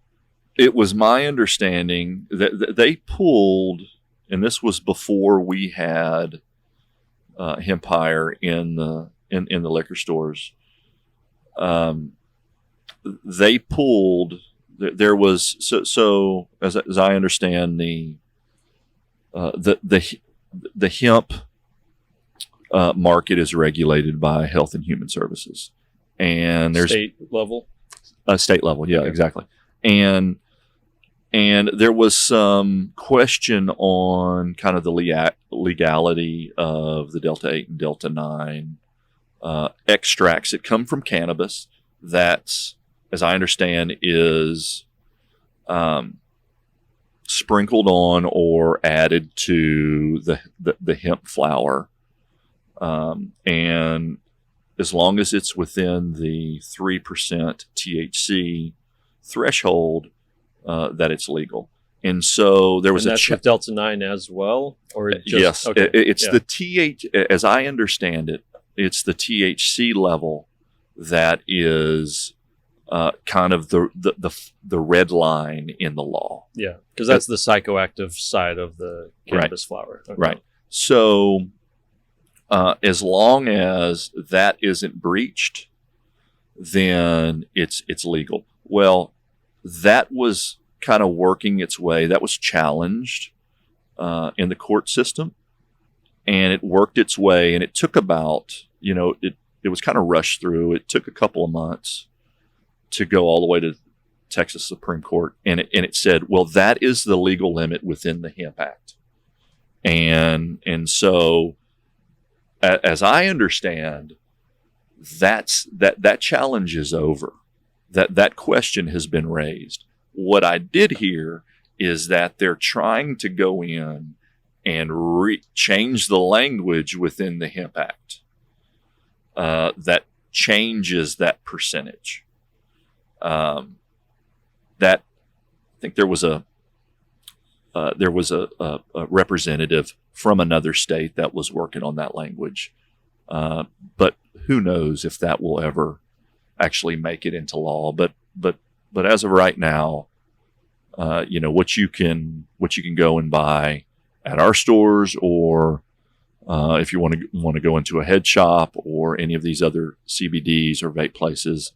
it was my understanding that they pulled, and this was before we had Hempire in the liquor stores. They pulled. There was so as I understand the hemp market is regulated by Health and Human Services, and there's state level, yeah, okay. Exactly, and there was some question on kind of the legality of the Delta 8 and Delta 9 extracts that come from cannabis. That's, as I understand, is sprinkled on or added to the hemp flower. And as long as it's within the 3% THC threshold, that it's legal. And so there was with Delta 9 as well? Or yes, okay. It's the as I understand it, it's the THC level that is kind of the red line in the law. Yeah, because that's the psychoactive side of the cannabis flower. Okay. Right. So as long as that isn't breached, then it's legal. Well, that was kind of working its way. That was challenged in the court system, and it worked its way. And it took about, it was kind of rushed through. It took a couple of months to go all the way to Texas Supreme Court, and it said, well, that is the legal limit within the Hemp Act. And so, as I understand, that challenge is over. That question has been raised. What I did hear is that they're trying to go in and change the language within the Hemp Act that changes that percentage. That I think there was a representative from another state that was working on that language, but who knows if that will ever actually make it into law. But as of right now, what you can go and buy at our stores, or if you want to go into a head shop or any of these other CBDs or vape places,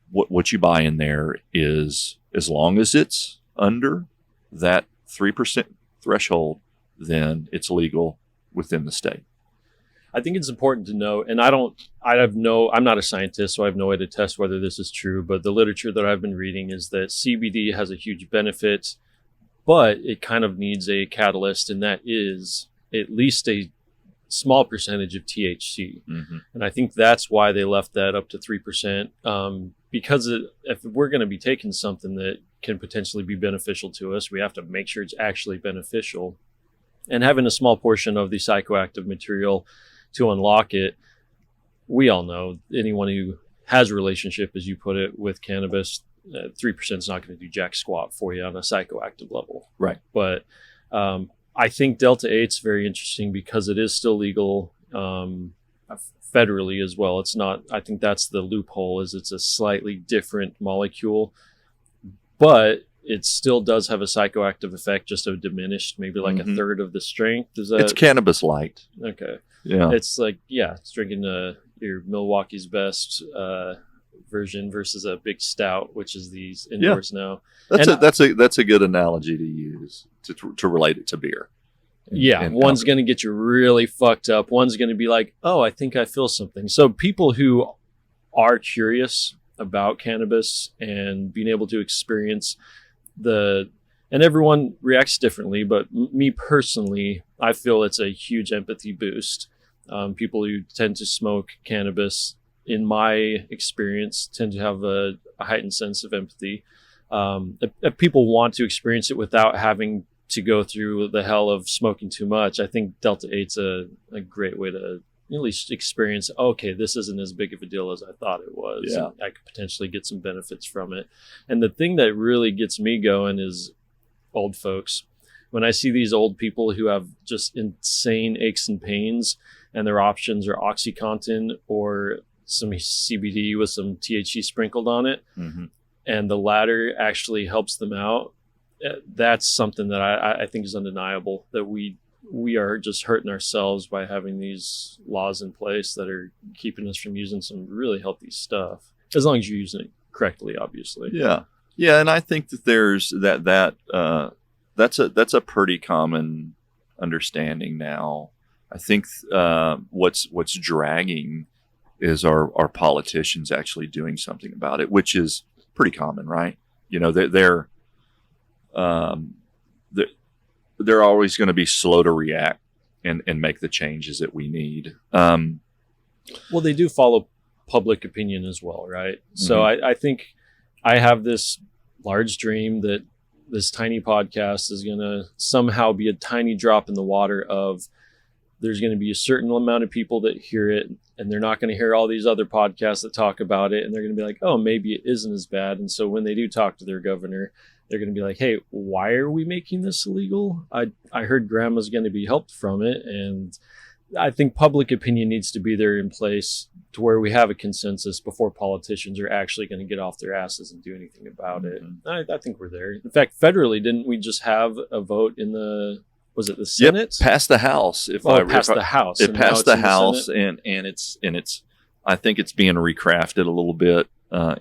what you buy in there is, as long as it's under that 3% threshold, then it's legal within the state. I think it's important to know, and I'm not a scientist, so I have no way to test whether this is true, but the literature that I've been reading is that CBD has a huge benefit, but it kind of needs a catalyst, and that is at least a small percentage of THC. Mm-hmm. And I think that's why they left that up to 3%. Because if we're going to be taking something that can potentially be beneficial to us, we have to make sure it's actually beneficial. And having a small portion of the psychoactive material to unlock it, we all know, anyone who has a relationship, as you put it, with cannabis, 3% is not going to do jack squat for you on a psychoactive level. Right. But I think Delta 8's very interesting because it is still legal federally as well. It's not, I think that's the loophole, is it's a slightly different molecule, but it still does have a psychoactive effect, just a diminished, maybe like a third of the strength. It's cannabis light. Okay. Yeah. It's like, it's drinking your Milwaukee's Best version versus a big stout, which is these indoors now. That's a good analogy to use to relate it to beer. And one's going to get you really fucked up. One's going to be like, oh, I think I feel something. So people who are curious about cannabis and being able to experience and everyone reacts differently, but me personally, I feel it's a huge empathy boost. People who tend to smoke cannabis, in my experience, tend to have a heightened sense of empathy. If people want to experience it without having to go through the hell of smoking too much, I think Delta 8's a great way to at least experience, okay, this isn't as big of a deal as I thought it was. Yeah. I could potentially get some benefits from it. And the thing that really gets me going is old folks. When I see these old people who have just insane aches and pains, and their options are OxyContin or some CBD with some THC sprinkled on it, and the latter actually helps them out, that's something that I think is undeniable, that we are just hurting ourselves by having these laws in place that are keeping us from using some really healthy stuff, as long as you're using it correctly, obviously. Yeah, and I think that there's that's a pretty common understanding now. I think what's dragging is our politicians actually doing something about it, which is pretty common, right? You know, they're always going to be slow to react and make the changes that we need. Well, they do follow public opinion as well, right? So I think I have this large dream that this tiny podcast is going to somehow be a tiny drop in the water of, there's going to be a certain amount of people that hear it, and they're not going to hear all these other podcasts that talk about it. And they're going to be like, oh, maybe it isn't as bad. And so when they do talk to their governor, they're going to be like, hey, why are we making this illegal? I heard grandma's going to be helped from it. And I think public opinion needs to be there in place to where we have a consensus before politicians are actually going to get off their asses and do anything about it. I think we're there. In fact, federally, didn't we just have a vote in the Senate? Yep, passed the House. It passed the House. It passed the House, and it's I think it's being recrafted a little bit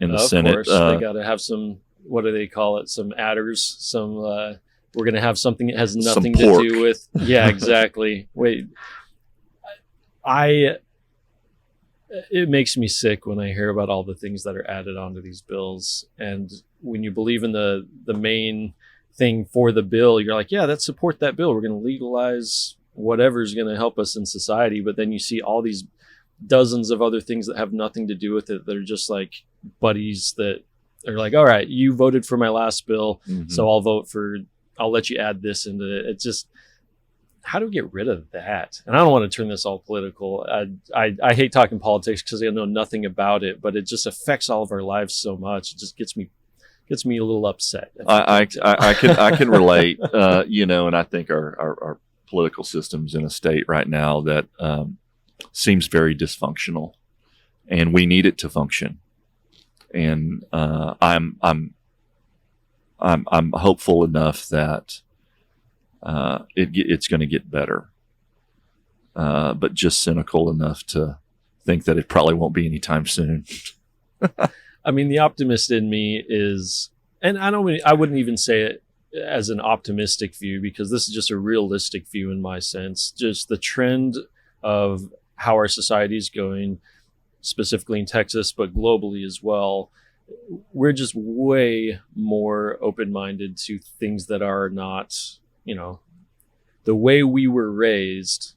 in the Senate. Of course, they got to have some, what do they call it? Some adders, some, we're going to have something that has nothing to do with, yeah, exactly. Wait, it makes me sick when I hear about all the things that are added onto these bills. And when you believe in the main thing for the bill, you're like, yeah, let's support that bill. We're going to legalize whatever's going to help us in society. But then you see all these dozens of other things that have nothing to do with it, that are just like buddies that are like, all right, you voted for my last bill, so I'll let you add this into it. It's just, how do we get rid of that? And I don't want to turn this all political. I hate talking politics because I know nothing about it, but it just affects all of our lives so much. It just gets me a little upset. I can relate, and I think our political system's in a state right now that seems very dysfunctional, and we need it to function. And I'm hopeful enough that it's going to get better, but just cynical enough to think that it probably won't be anytime soon. I mean, the optimist in me is, and I wouldn't even say it as an optimistic view, because this is just a realistic view in my sense. Just the trend of how our society is going, specifically in Texas, but globally as well. We're just way more open-minded to things that are not, the way we were raised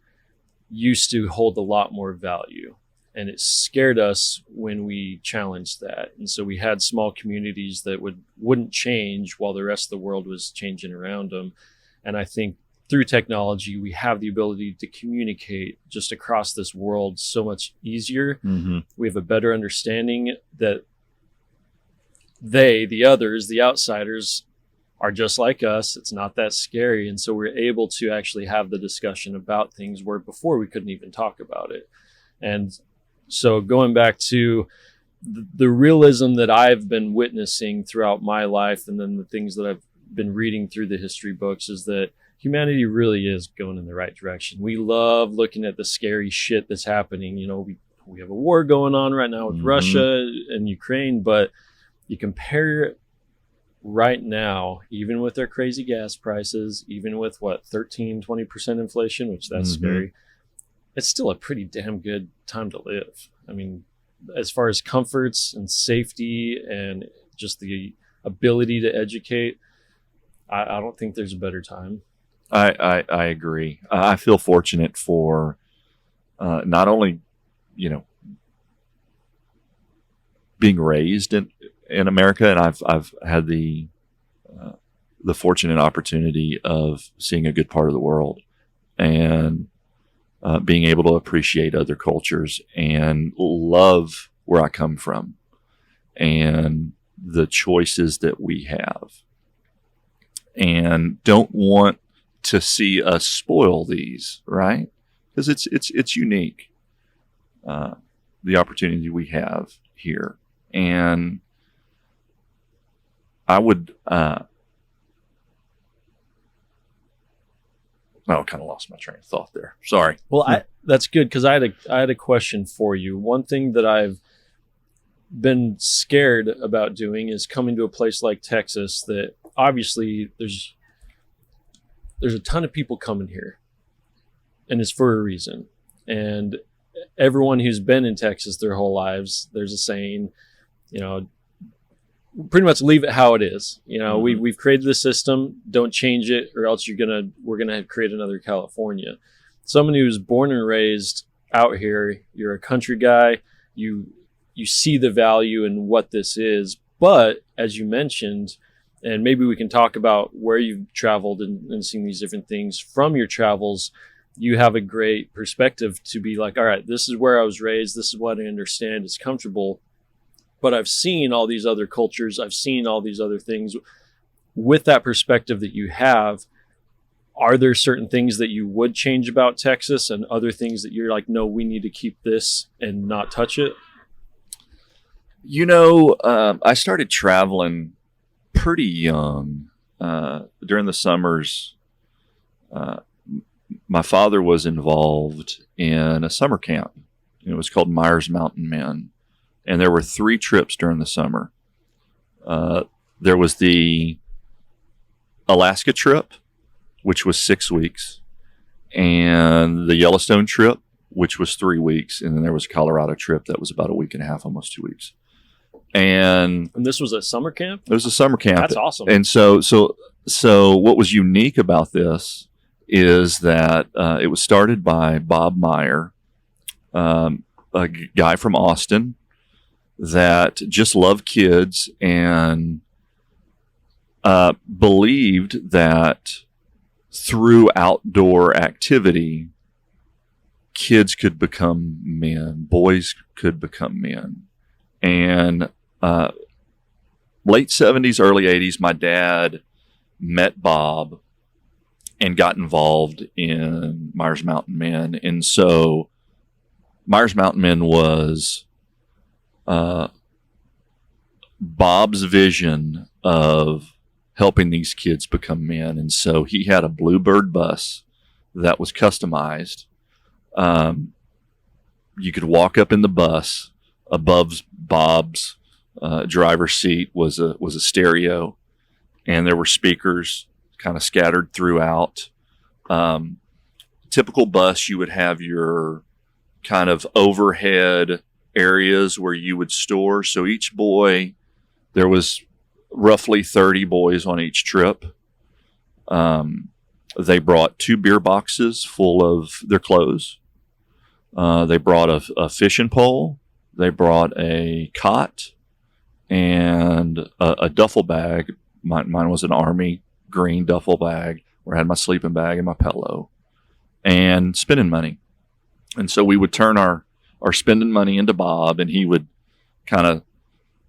used to hold a lot more value. And it scared us when we challenged that. And so we had small communities that wouldn't change while the rest of the world was changing around them. And I think through technology, we have the ability to communicate just across this world so much easier. Mm-hmm. We have a better understanding that the others, the outsiders, are just like us. It's not that scary. And so we're able to actually have the discussion about things where before we couldn't even talk about it. And so going back to the realism that I've been witnessing throughout my life, and then the things that I've been reading through the history books, is that humanity really is going in the right direction. We love looking at the scary shit that's happening. We have a war going on right now with Russia and Ukraine, but you compare it right now, even with their crazy gas prices, even with 13-20% inflation, which that's scary, it's still a pretty damn good time to live. I mean, as far as comforts and safety and just the ability to educate, I don't think there's a better time. I agree. I feel fortunate for not only, being raised in America, and I've had the fortunate opportunity of seeing a good part of the world, and being able to appreciate other cultures and love where I come from and the choices that we have, and don't want to see us spoil these, right? Because it's unique, the opportunity we have here. And I would I kind of lost my train of thought there. Sorry. Well, that's good, because I had a question for you. One thing that I've been scared about doing is coming to a place like Texas that obviously there's a ton of people coming here, and it's for a reason. And everyone who's been in Texas their whole lives, there's a saying, pretty much leave it how it is. We've created the system, don't change it, or else we're gonna create another California. Someone who's born and raised out here, you're a country guy, you see the value in what this is. But as you mentioned, and maybe we can talk about where you've traveled and seen these different things from your travels, you have a great perspective to be like, all right, this is where I was raised, this is what I understand, it's comfortable. But I've seen all these other cultures, I've seen all these other things. With that perspective that you have, are there certain things that you would change about Texas and other things that you're like, no, we need to keep this and not touch it? I started traveling pretty young. During the summers, my father was involved in a summer camp. It was called Myers Mountain Men. And there were 3 trips during the summer. There was the Alaska trip, which was 6 weeks, and the Yellowstone trip, which was 3 weeks. And then there was a Colorado trip that was about a week and a half, almost 2 weeks. And this was a summer camp? It was a summer camp. That's awesome. And so what was unique about this is that it was started by Bob Meyer, a guy from Austin that just loved kids and believed that through outdoor activity, kids could become men, boys could become men. And late 70s, early 80s, my dad met Bob and got involved in Myers Mountain Men. And so Myers Mountain Men was Bob's vision of helping these kids become men. And so he had a Bluebird bus that was customized. You could walk up in the bus. Above Bob's driver's seat was a stereo, and there were speakers kind of scattered throughout. Typical bus, you would have your kind of overhead areas where you would store. So each boy, there was roughly 30 boys on each trip. They brought 2 beer boxes full of their clothes. They brought a fishing pole. They brought a cot and a duffel bag. Mine was an Army green duffel bag where I had my sleeping bag and my pillow and spending money. And so we would turn our spending money into Bob, and he would kind of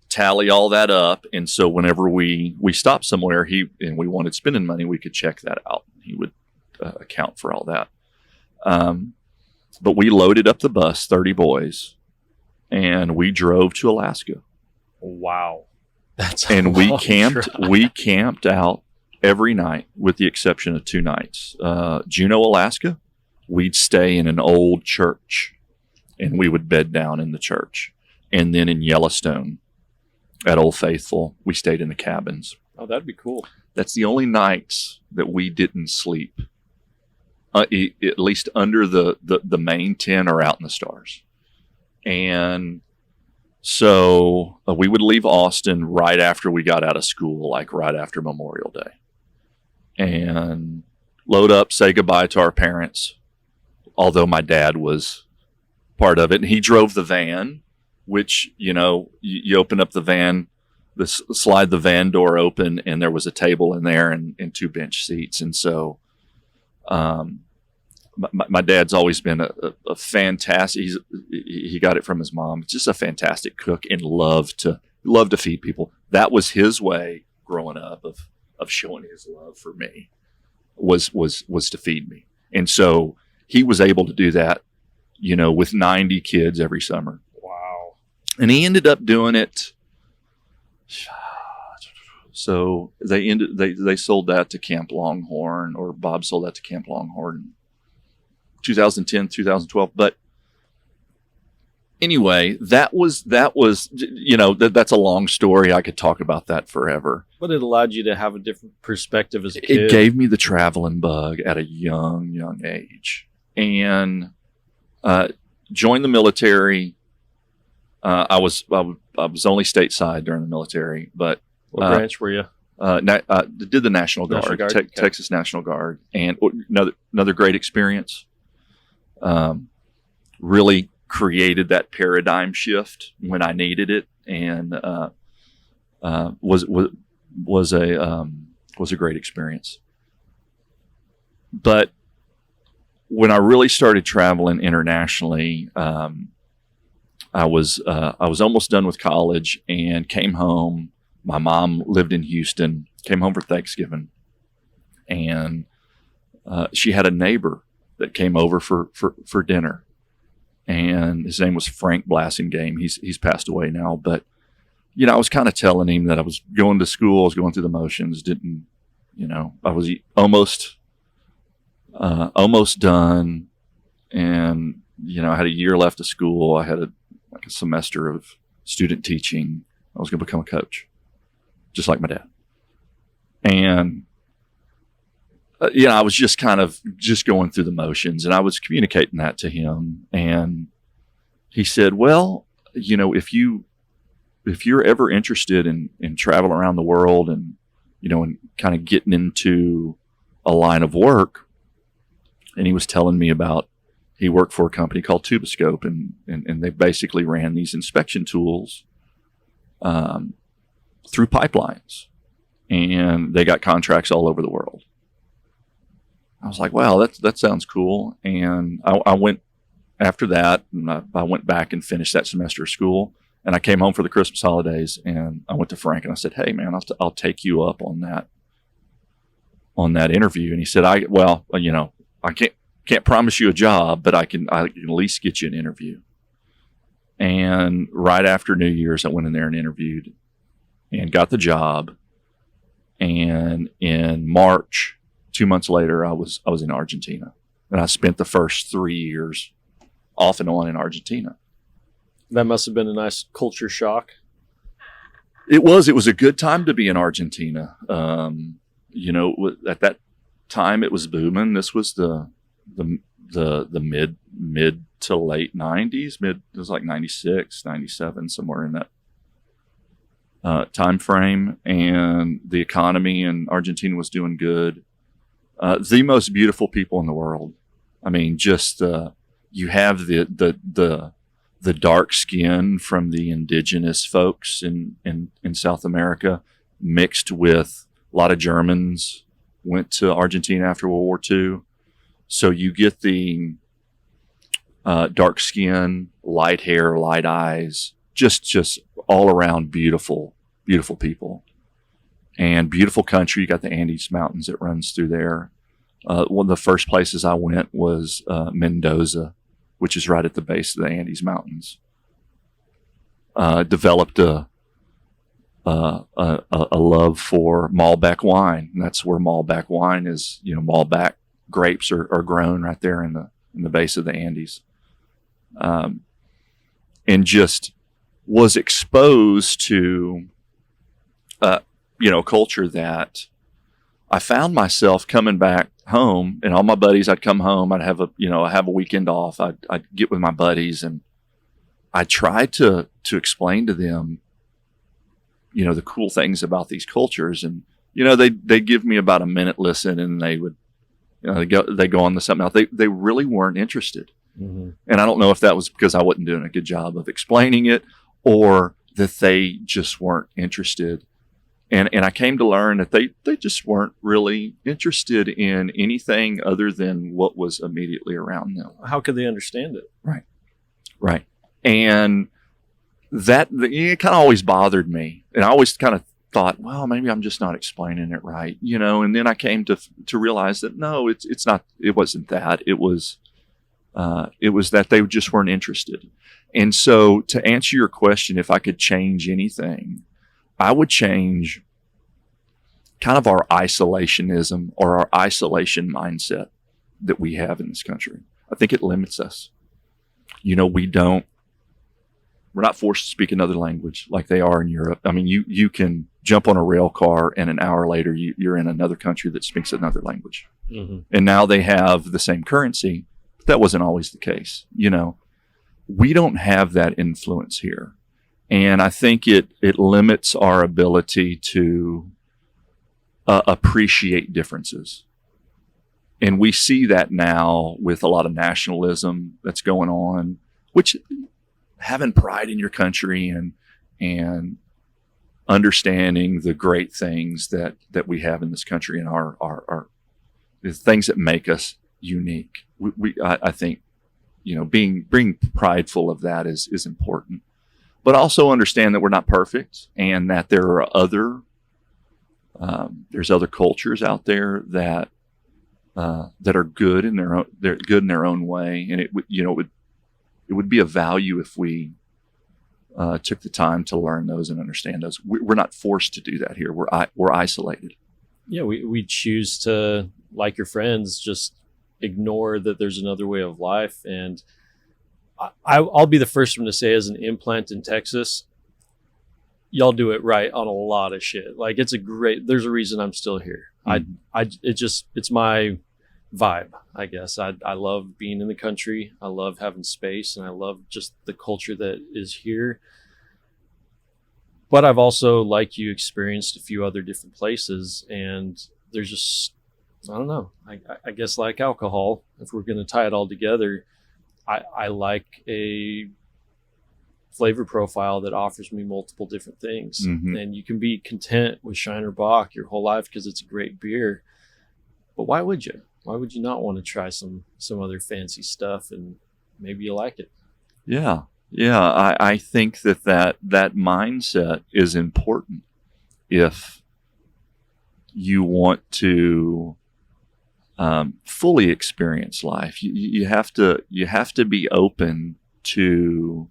tally all that up. And so whenever we stopped somewhere and we wanted spending money, we could check that out. He would account for all that. But we loaded up the bus, 30 boys, and we drove to Alaska. Wow. And we camped out every night with the exception of 2 nights. Juneau, Alaska, we'd stay in an old church and we would bed down in the church. And then in Yellowstone at Old Faithful, we stayed in the cabins. Oh, that'd be cool. That's the only nights that we didn't sleep, at least under the main tent or out in the stars. And so we would leave Austin right after we got out of school, like right after Memorial Day, and load up, say goodbye to our parents, although my dad was part of it. And he drove the van, which, you open up the van, slide the van door open, and there was a table in there and 2 bench seats. And so my dad's always been a fantastic, he got it from his mom, just a fantastic cook and loved to feed people. That was his way growing up of showing his love for me, was to feed me. And so he was able to do that, with 90 kids every summer. Wow. And he ended up doing it. So they sold that to Camp Longhorn, or Bob sold that to Camp Longhorn, 2010, 2012. But anyway, that's a long story. I could talk about that forever. But it allowed you to have a different perspective as a It kid. gave me the traveling bug at a young age, and joined the military. I was only stateside during the military, but what branch were you? Did the National Guard, National Guard? Okay. Texas National Guard, and another great experience. Really created that paradigm shift when I needed it, and was a great experience. But when I really started traveling internationally, I was almost done with college and came home. My mom lived in Houston, came home for Thanksgiving, and she had a neighbor that came over for dinner, and his name was Frank Blassingame. He's passed away now, but I was kind of telling him that I was going to school, I was going through the motions, I was almost done, and I had a year left of school. I had a semester of student teaching. I was going to become a coach, just like my dad. And I was just kind of going through the motions, and I was communicating that to him. And he said, well, if you're ever interested in traveling around the world and, and kind of getting into a line of work. And he was telling me about, he worked for a company called Tuboscope, and they basically ran these inspection tools through pipelines, and they got contracts all over the world. I was like, wow, that sounds cool. And I went after that, and I went back and finished that semester of school, and I came home for the Christmas holidays, and I went to Frank and I said, hey man, I'll take you up on that interview. And he said, I can't promise you a job, but I can at least get you an interview. And right after New Year's, I went in there and interviewed and got the job. And in March, 2 months later, I was in Argentina, and I spent the first 3 years off and on in Argentina. That must have been a nice culture shock. It was a good time to be in Argentina. At that time it was booming. This was the mid to late 90s. It was like 96, 97, somewhere in that time frame. And the economy in Argentina was doing good. The most beautiful people in the world. I mean, just you have the dark skin from the indigenous folks in South America, mixed with a lot of Germans went to Argentina after World War II. So you get the dark skin, light hair, light eyes, just all around beautiful people, and beautiful country. You got the Andes Mountains that runs through there. One of the first places I went was Mendoza, which is right at the base of the Andes Mountains. Developed a love for Malbec wine, and that's where Malbec wine is. Malbec grapes are grown right there in the base of the Andes, and just was exposed to culture that I found myself coming back home, and all my buddies, I'd come home, I'd have a weekend off. I'd get with my buddies, and I tried to explain to them, the cool things about these cultures. And, they'd give me about a minute listen, and they would, they go on to something else. They really weren't interested. Mm-hmm. And I don't know if that was because I wasn't doing a good job of explaining it, or that they just weren't interested. And I came to learn that they just weren't really interested in anything other than what was immediately around them. How could they understand it? Right. And that it kind of always bothered me. And I always kind of thought, well, maybe I'm just not explaining it right, And then I came to realize that no, it's not. It wasn't that. It was that they just weren't interested. And so, to answer your question, if I could change anything, I would change kind of our isolationism or our isolation mindset that we have in this country. I think it limits us. We're not forced to speak another language like they are in Europe. I mean, you can jump on a rail car and an hour later you're in another country that speaks another language. Mm-hmm. And now they have the same currency, but that wasn't always the case. We don't have that influence here. And I think it limits our ability to appreciate differences. And we see that now with a lot of nationalism that's going on, which having pride in your country and understanding the great things that we have in this country and our the things that make us unique. I think, being prideful of that is important. But also understand that we're not perfect, and that there are there's other cultures out there that are good in their own way, and it would be of value if we took the time to learn those and understand those. We're not forced to do that here. We're isolated. Yeah, we choose to, like your friends, just ignore that there's another way of life. And I'll be the first one to say, as an implant in Texas, y'all do it right on a lot of shit. Like, there's a reason I'm still here. Mm-hmm. It's my vibe, I guess. I love being in the country. I love having space, and I love just the culture that is here. But I've also, like you, experienced a few other different places, and there's just, I don't know. I guess like alcohol, if we're going to tie it all together, I like a flavor profile that offers me multiple different things. Mm-hmm. And you can be content with Shiner Bock your whole life because it's a great beer. But why would you? Why would you not want to try some other fancy stuff, and maybe you like it? Yeah. I think that mindset is important if you want to fully experience life. You have to be open to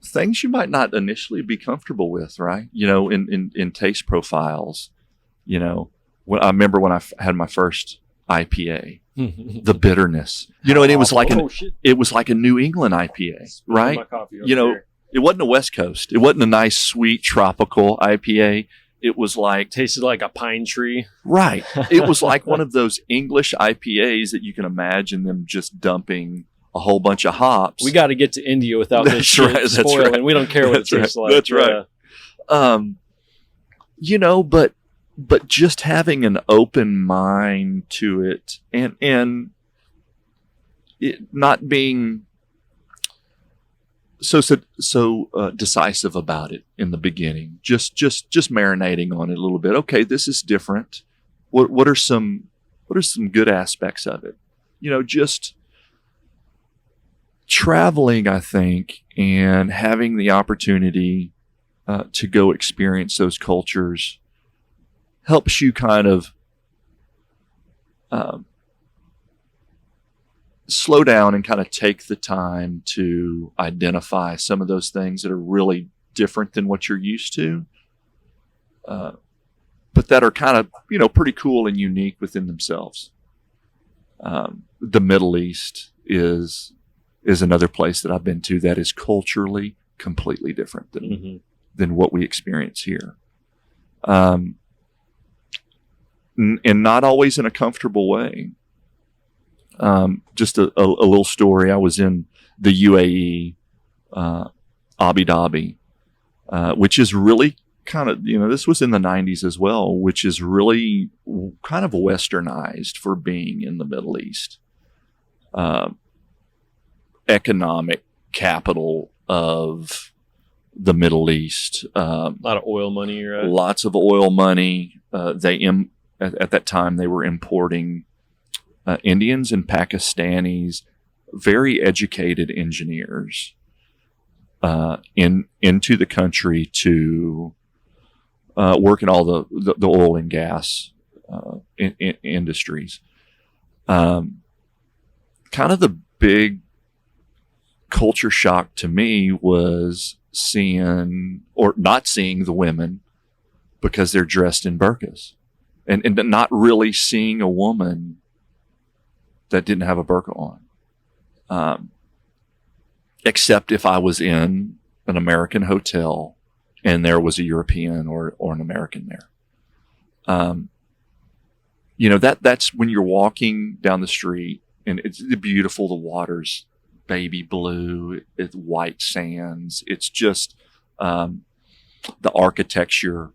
things you might not initially be comfortable with, right? In taste profiles. When I remember when I had my first IPA, the bitterness, and it was like a New England IPA, right? It wasn't a West Coast. It wasn't a nice, sweet, tropical IPA. It was like tasted like a pine tree. Right. It was like one of those English IPAs that you can imagine them just dumping a whole bunch of hops. We got to get to India without this shit spoiling. Right. We don't care what it tastes like. That's right. You know, but just having an open mind to it, and it not being so decisive about it in the beginning. Just marinating on it a little bit. Okay, this is different. What are some good aspects of it? You know, just traveling, I think, and having the opportunity to go experience those cultures helps you kind of slow down and kind of take the time to identify some of those things that are really different than what you're used to, but that are kind of, you know, pretty cool and unique within themselves. The Middle East is another place that I've been to that is culturally completely different than what we experience here. And not always in a comfortable way. Just a little story. I was in the UAE, Abu Dhabi, which is really kind of, you know, this was in the 90s as well, which is really kind of westernized for being in the Middle East. Economic capital of the Middle East. A lot of oil money, right? Lots of oil money. At that time, they were importing Indians and Pakistanis, very educated engineers, into the country to work in all the oil and gas industries. Kind of the big culture shock to me was seeing or not seeing the women because they're dressed in burqas, and not really seeing a woman that didn't have a burqa on, except if I was in an American hotel and there was a European or an American there. You know, that's when you're walking down the street and it's beautiful. The water's baby blue, it's white sands. It's just the architecture.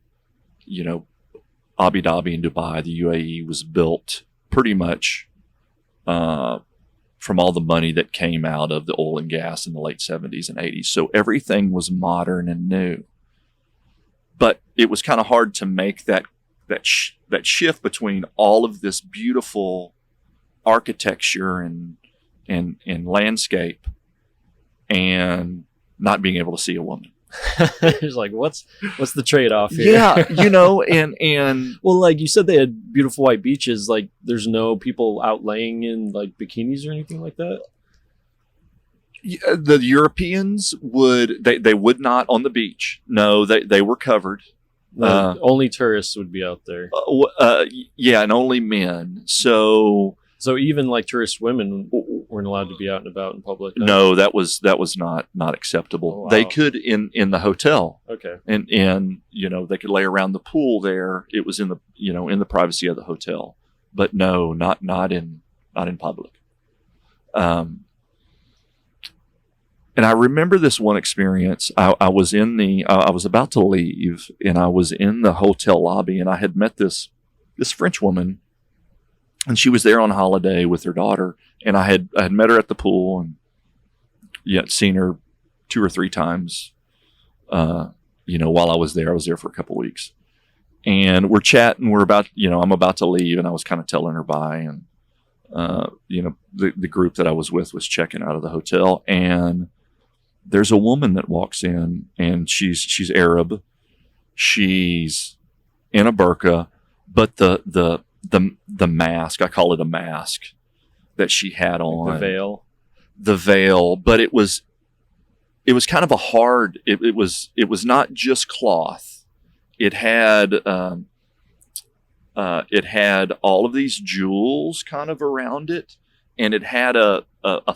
You know, Abu Dhabi and Dubai, the UAE, was built pretty much from all the money that came out of the oil and gas in the late 70s and 80s. So everything was modern and new. But it was kind of hard to make that shift between all of this beautiful architecture and landscape and not being able to see a woman. It's like, what's the trade-off here? Yeah, you know, and well, like you said, they had beautiful white beaches. Like, there's no people out laying in like bikinis or anything like that. The Europeans they would not on the beach. No, they were covered. Only tourists would be out there. Yeah, and only men. So even like tourist women weren't allowed to be out and about in public. Huh? No, that was not acceptable. Oh, wow. They could in the hotel. Okay. And you know, they could lay around the pool there. It was in the privacy of the hotel. But no, not in public. And I remember this one experience. I was I was about to leave, and I was in the hotel lobby, and I had met this French woman, and she was there on holiday with her daughter, and I had met her at the pool, and seen her 2 or 3 times. You know, while I was there for a couple of weeks, and we're chatting. We're about, I'm about to leave, and I was kind of telling her bye, and the group that I was with was checking out of the hotel, and there's a woman that walks in, and she's Arab. She's in a burqa, but the mask, I call it a mask, that she had on. Like the veil, but it was kind of a hard, it was not just cloth. It had all of these jewels kind of around it, and it had a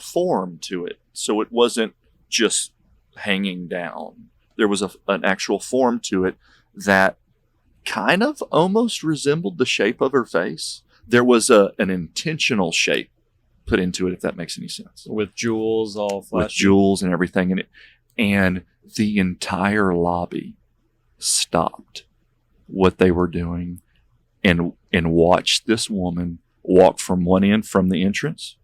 form to it. So it wasn't just hanging down. There was an actual form to it that kind of almost resembled the shape of her face. There was an intentional shape put into it, if that makes any sense. With jewels all flashing. With jewels and everything in it. And the entire lobby stopped what they were doing and watched this woman walk from one end, from the entrance,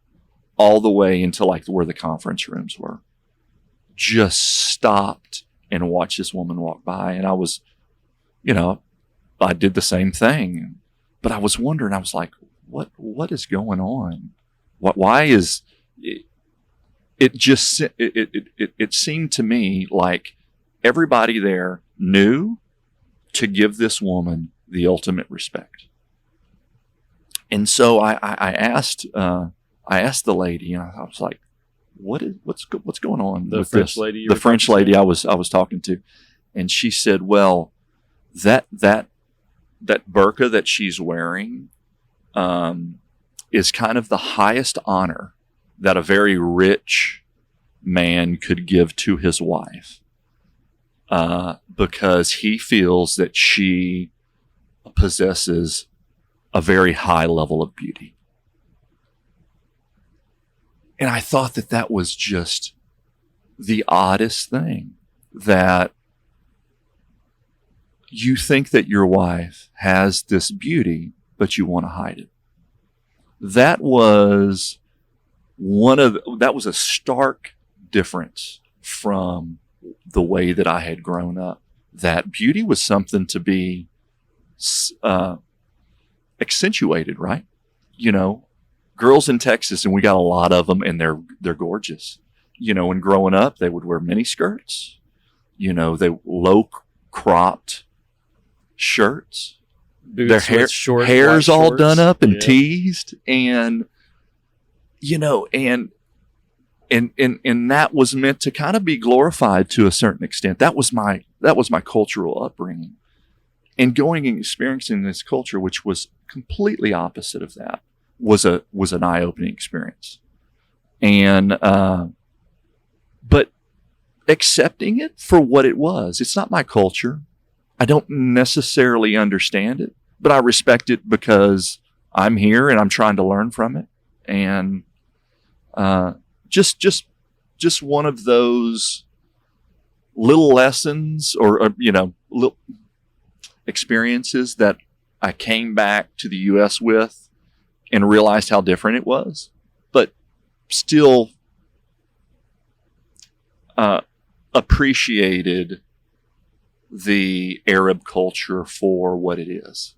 all the way into like where the conference rooms were. Just stopped and watched this woman walk by. And I was, I did the same thing. But I was wondering, I was like, what is going on? Why is it just, it seemed to me like everybody there knew to give this woman the ultimate respect. And so I asked the lady, and I was like, what's going on? The with French this? lady. The French lady I was talking to, and she said, well, that burqa that she's wearing, is kind of the highest honor that a very rich man could give to his wife, because he feels that she possesses a very high level of beauty. And I thought that was just the oddest thing, that you think that your wife has this beauty, but you want to hide it. That was a stark difference from the way that I had grown up. That beauty was something to be accentuated, right? Girls in Texas, and we got a lot of them, and they're gorgeous. When growing up, they would wear mini skirts. They low cropped shirts. Boots Their with short hair's white all shorts. done up and teased, and and that was meant to kind of be glorified to a certain extent. That was my cultural upbringing, and going and experiencing this culture, which was completely opposite of that, was an eye-opening experience. And but accepting it for what it was. It's not my culture. I don't necessarily understand it, but I respect it because I'm here and I'm trying to learn from it. And just one of those little lessons or little experiences that I came back to the U.S. with and realized how different it was, but still appreciated the Arab culture for what it is.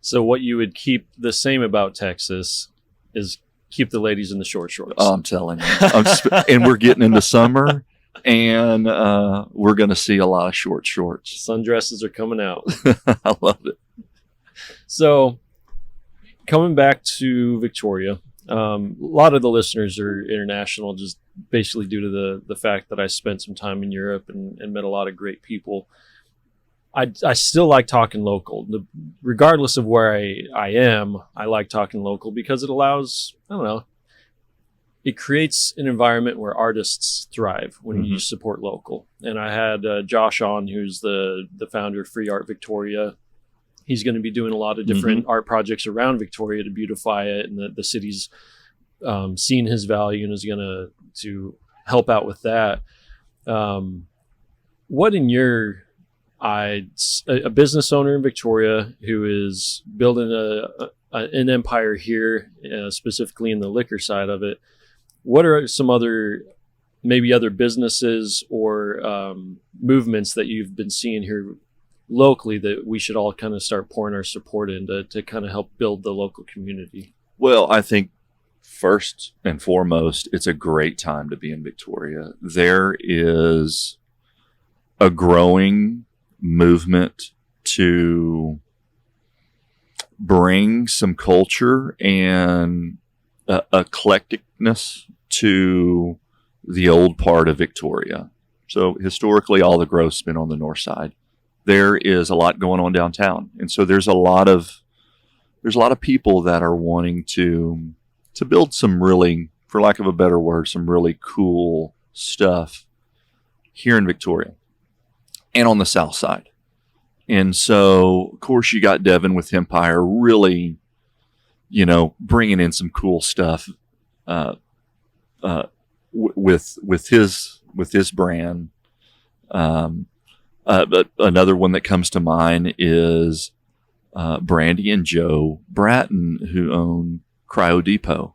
So what you would keep the same about Texas is keep the ladies in the short shorts. I'm telling you. And we're getting into summer, and we're going to see a lot of short shorts. Sundresses are coming out. I love it. So coming back to Victoria, a lot of the listeners are international, just basically due to the fact that I spent some time in Europe and met a lot of great people. I still like talking local. Regardless of where I am, I like talking local because it allows, it creates an environment where artists thrive when you support local. And I had Josh on, who's the founder of Free Art Victoria. He's going to be doing a lot of different art projects around Victoria to beautify it, and the city's seen his value and is going to help out with that. What in your eyes, a business owner in Victoria who is building an empire here, specifically in the liquor side of it, what are some other businesses or movements that you've been seeing here locally that we should all kind of start pouring our support into to kind of help build the local community? Well, I think first and foremost, it's a great time to be in Victoria. There is a growing movement to bring some culture and eclecticness to the old part of Victoria. So historically, all the growth's been on the north side. There is a lot going on downtown, and so there's a lot of people that are wanting to build some really, for lack of a better word, some really cool stuff here in Victoria and on the south side. And so, of course, you got Devin with Empire really, bringing in some cool stuff with his brand. But another one that comes to mind is Brandy and Joe Bratton, who own Cryo Depot,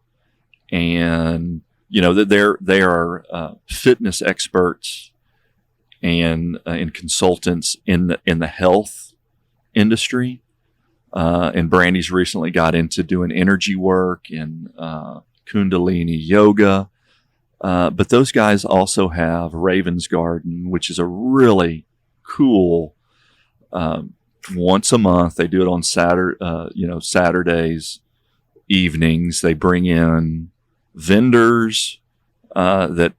and they are fitness experts and consultants in the health industry. And Brandy's recently got into doing energy work and Kundalini yoga. But those guys also have Raven's Garden, which is a really cool. Once a month, they do it on Saturdays evenings. They bring in vendors that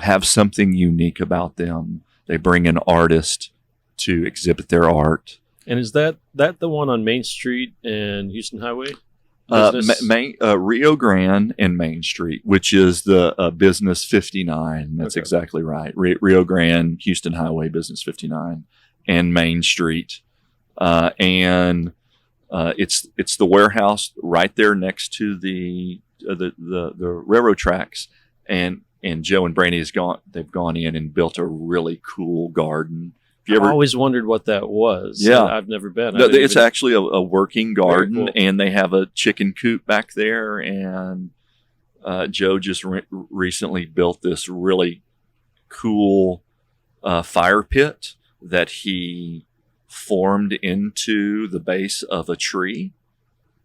have something unique about them. They bring in artists to exhibit their art. And is that the one on Main Street and Houston Highway? Rio Grande and Main Street, which is the Business 59. That's Okay. exactly right. Rio Grande, Houston Highway, Business 59, and Main Street. And it's the warehouse right there next to the railroad tracks. And Joe and Brandy they've gone in and built a really cool garden. I always wondered what that was. Yeah. I've never been. No, it's actually a working garden, Very cool. and they have a chicken coop back there. And Joe just recently built this really cool fire pit that he formed into the base of a tree.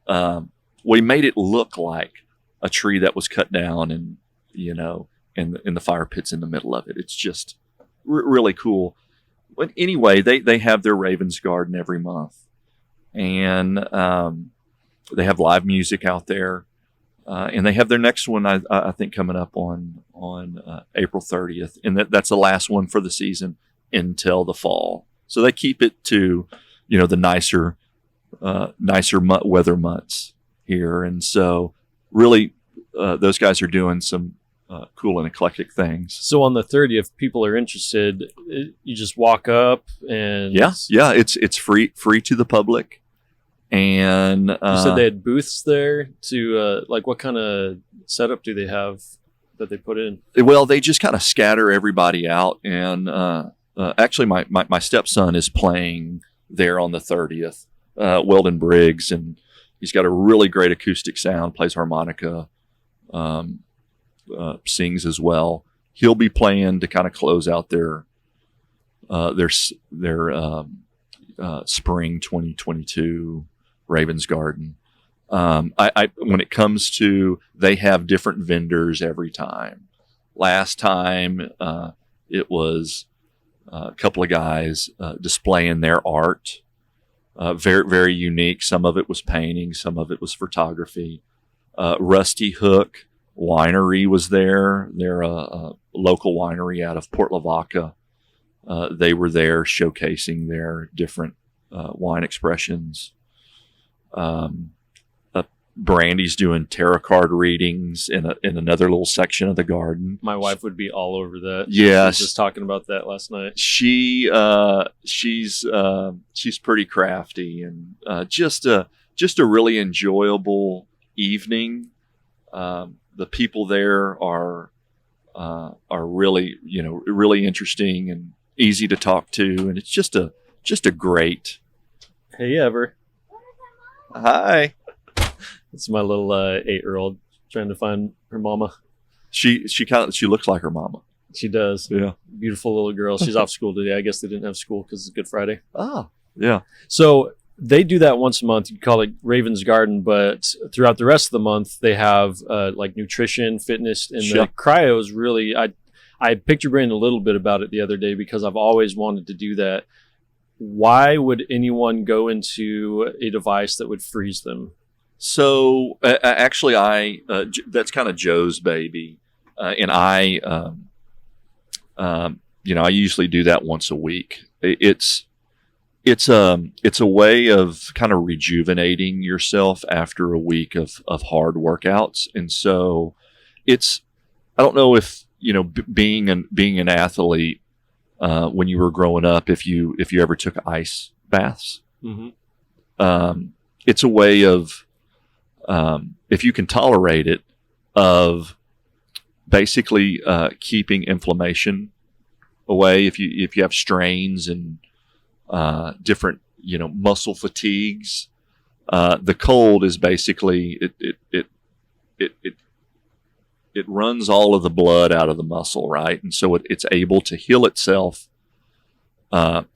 We made it look like a tree that was cut down, and and the fire pit's in the middle of it. It's just really cool. But anyway, they have their Ravens Garden every month, and they have live music out there, and they have their next one I think coming up on April 30th, and that's the last one for the season until the fall. So they keep it to the nicer weather months here, and so really those guys are doing some cool and eclectic things. So on the 30th, if people are interested, you just walk up and Yeah, it's free to the public. And you said they had booths there to what kind of setup do they have that they put in? Well, they just kind of scatter everybody out, and actually my stepson is playing there on the 30th, Weldon Briggs, and he's got a really great acoustic sound, plays harmonica, sings as well. He'll be playing to kind of close out their spring 2022 Ravens Garden. I when it comes to, they have different vendors every time. Last time it was a couple of guys displaying their art, very very unique. Some of it was painting, some of it was photography. Rusty Hook Winery was there. They're a local winery out of Port Lavaca. They were there showcasing their different wine expressions. Brandy's doing tarot card readings in another little section of the garden. My wife would be all over that. Yes. She was just talking about that last night. She's pretty crafty, and just a really enjoyable evening. The people there are really really interesting and easy to talk to, and it's just a great. Hey, Ever. Hi. It's my little 8-year-old trying to find her mama. She looks like her mama. She does. Yeah. Beautiful little girl. She's off school today. I guess they didn't have school because it's Good Friday. Oh, yeah. So they do that once a month. You call it Raven's Garden, but throughout the rest of the month, they have nutrition, fitness, and Sure. the cryo is really. I picked your brain a little bit about it the other day because I've always wanted to do that. Why would anyone go into a device that would freeze them? So actually, that's kind of Joe's baby, and I usually do that once a week. It's a way of kind of rejuvenating yourself after a week of hard workouts, and so I don't know if being an athlete when you were growing up, if you ever took ice baths. Mm-hmm. It's a way of, if you can tolerate it, of basically keeping inflammation away. If you have strains and different muscle fatigues, the cold is basically it runs all of the blood out of the muscle, right? And so it's able to heal itself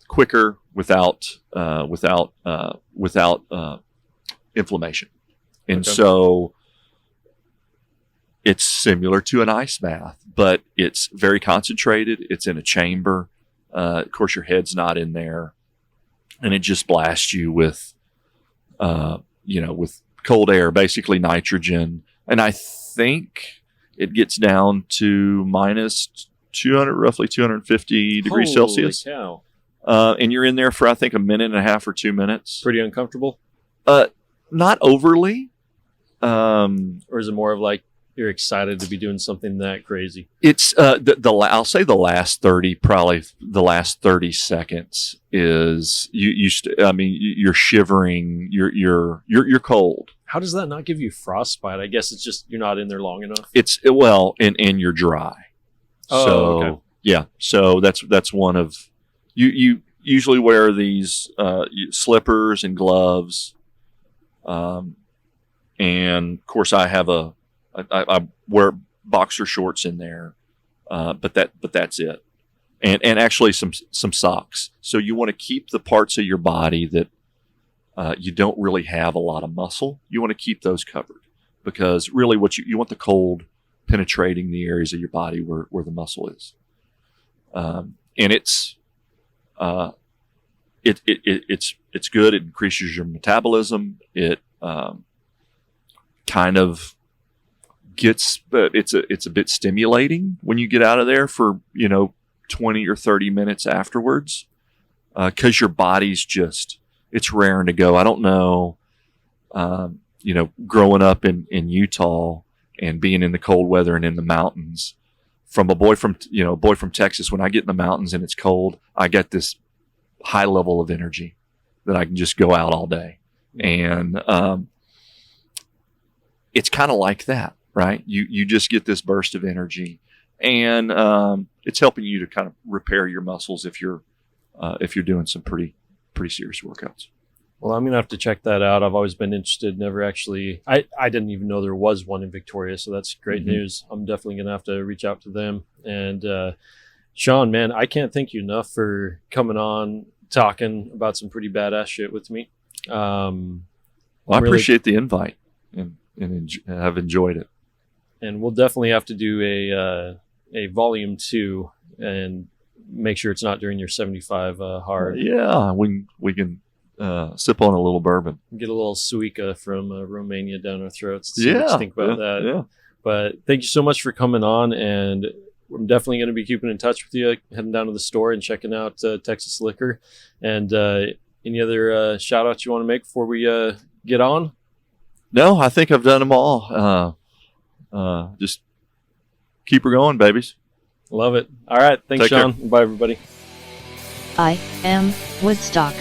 quicker without inflammation. And so it's similar to an ice bath, but it's very concentrated. It's in a chamber. Of course, your head's not in there, and it just blasts you with with cold air, basically nitrogen. And I think it gets down to minus 200, roughly 250 degrees Celsius. Cow. And you're in there for, I think, a minute and a half or 2 minutes. Pretty uncomfortable? Not overly. Or is it more of like you're excited to be doing something that crazy? It's I'll say the last 30 seconds is you're shivering, you're cold. How does that not give you frostbite? I guess it's just you're not in there long enough. And you're dry. Oh, so okay. Yeah, so that's one of you usually wear these slippers and gloves, and of course I wear boxer shorts in there, but that's it, and actually some socks. So you want to keep the parts of your body that you don't really have a lot of muscle. You want to keep those covered, because really what you want the cold penetrating the areas of your body where the muscle is, and it's good. It increases your metabolism. It kind of gets, it's a bit stimulating when you get out of there for 20 or 30 minutes afterwards, because your body's just, it's raring to go. I don't know, growing up in Utah and being in the cold weather and in the mountains, from a boy from Texas, when I get in the mountains and it's cold, I get this high level of energy that I can just go out all day. And it's kind of like that, right? You just get this burst of energy, and it's helping you to kind of repair your muscles if you're doing some pretty serious workouts. Well, I'm going to have to check that out. I've always been interested. Never actually, I didn't even know there was one in Victoria. So that's great news. I'm definitely going to have to reach out to them. And Shawn, man, I can't thank you enough for coming on, talking about some pretty badass shit with me. Well, I appreciate the invite and have enjoyed it. And we'll definitely have to do a volume 2 and make sure it's not during your 75 hard. Yeah, we can sip on a little bourbon. Get a little Suica from Romania down our throats. Yeah, what you think about that. Yeah. But thank you so much for coming on, and I'm definitely going to be keeping in touch with you, heading down to the store and checking out Texas Liquor. And any other shout outs you want to make before we get on? No, I think I've done them all. Just keep her going, babies. Love it. All right. Thanks, Take Shawn. care. I Bye, everybody. am Woodstock.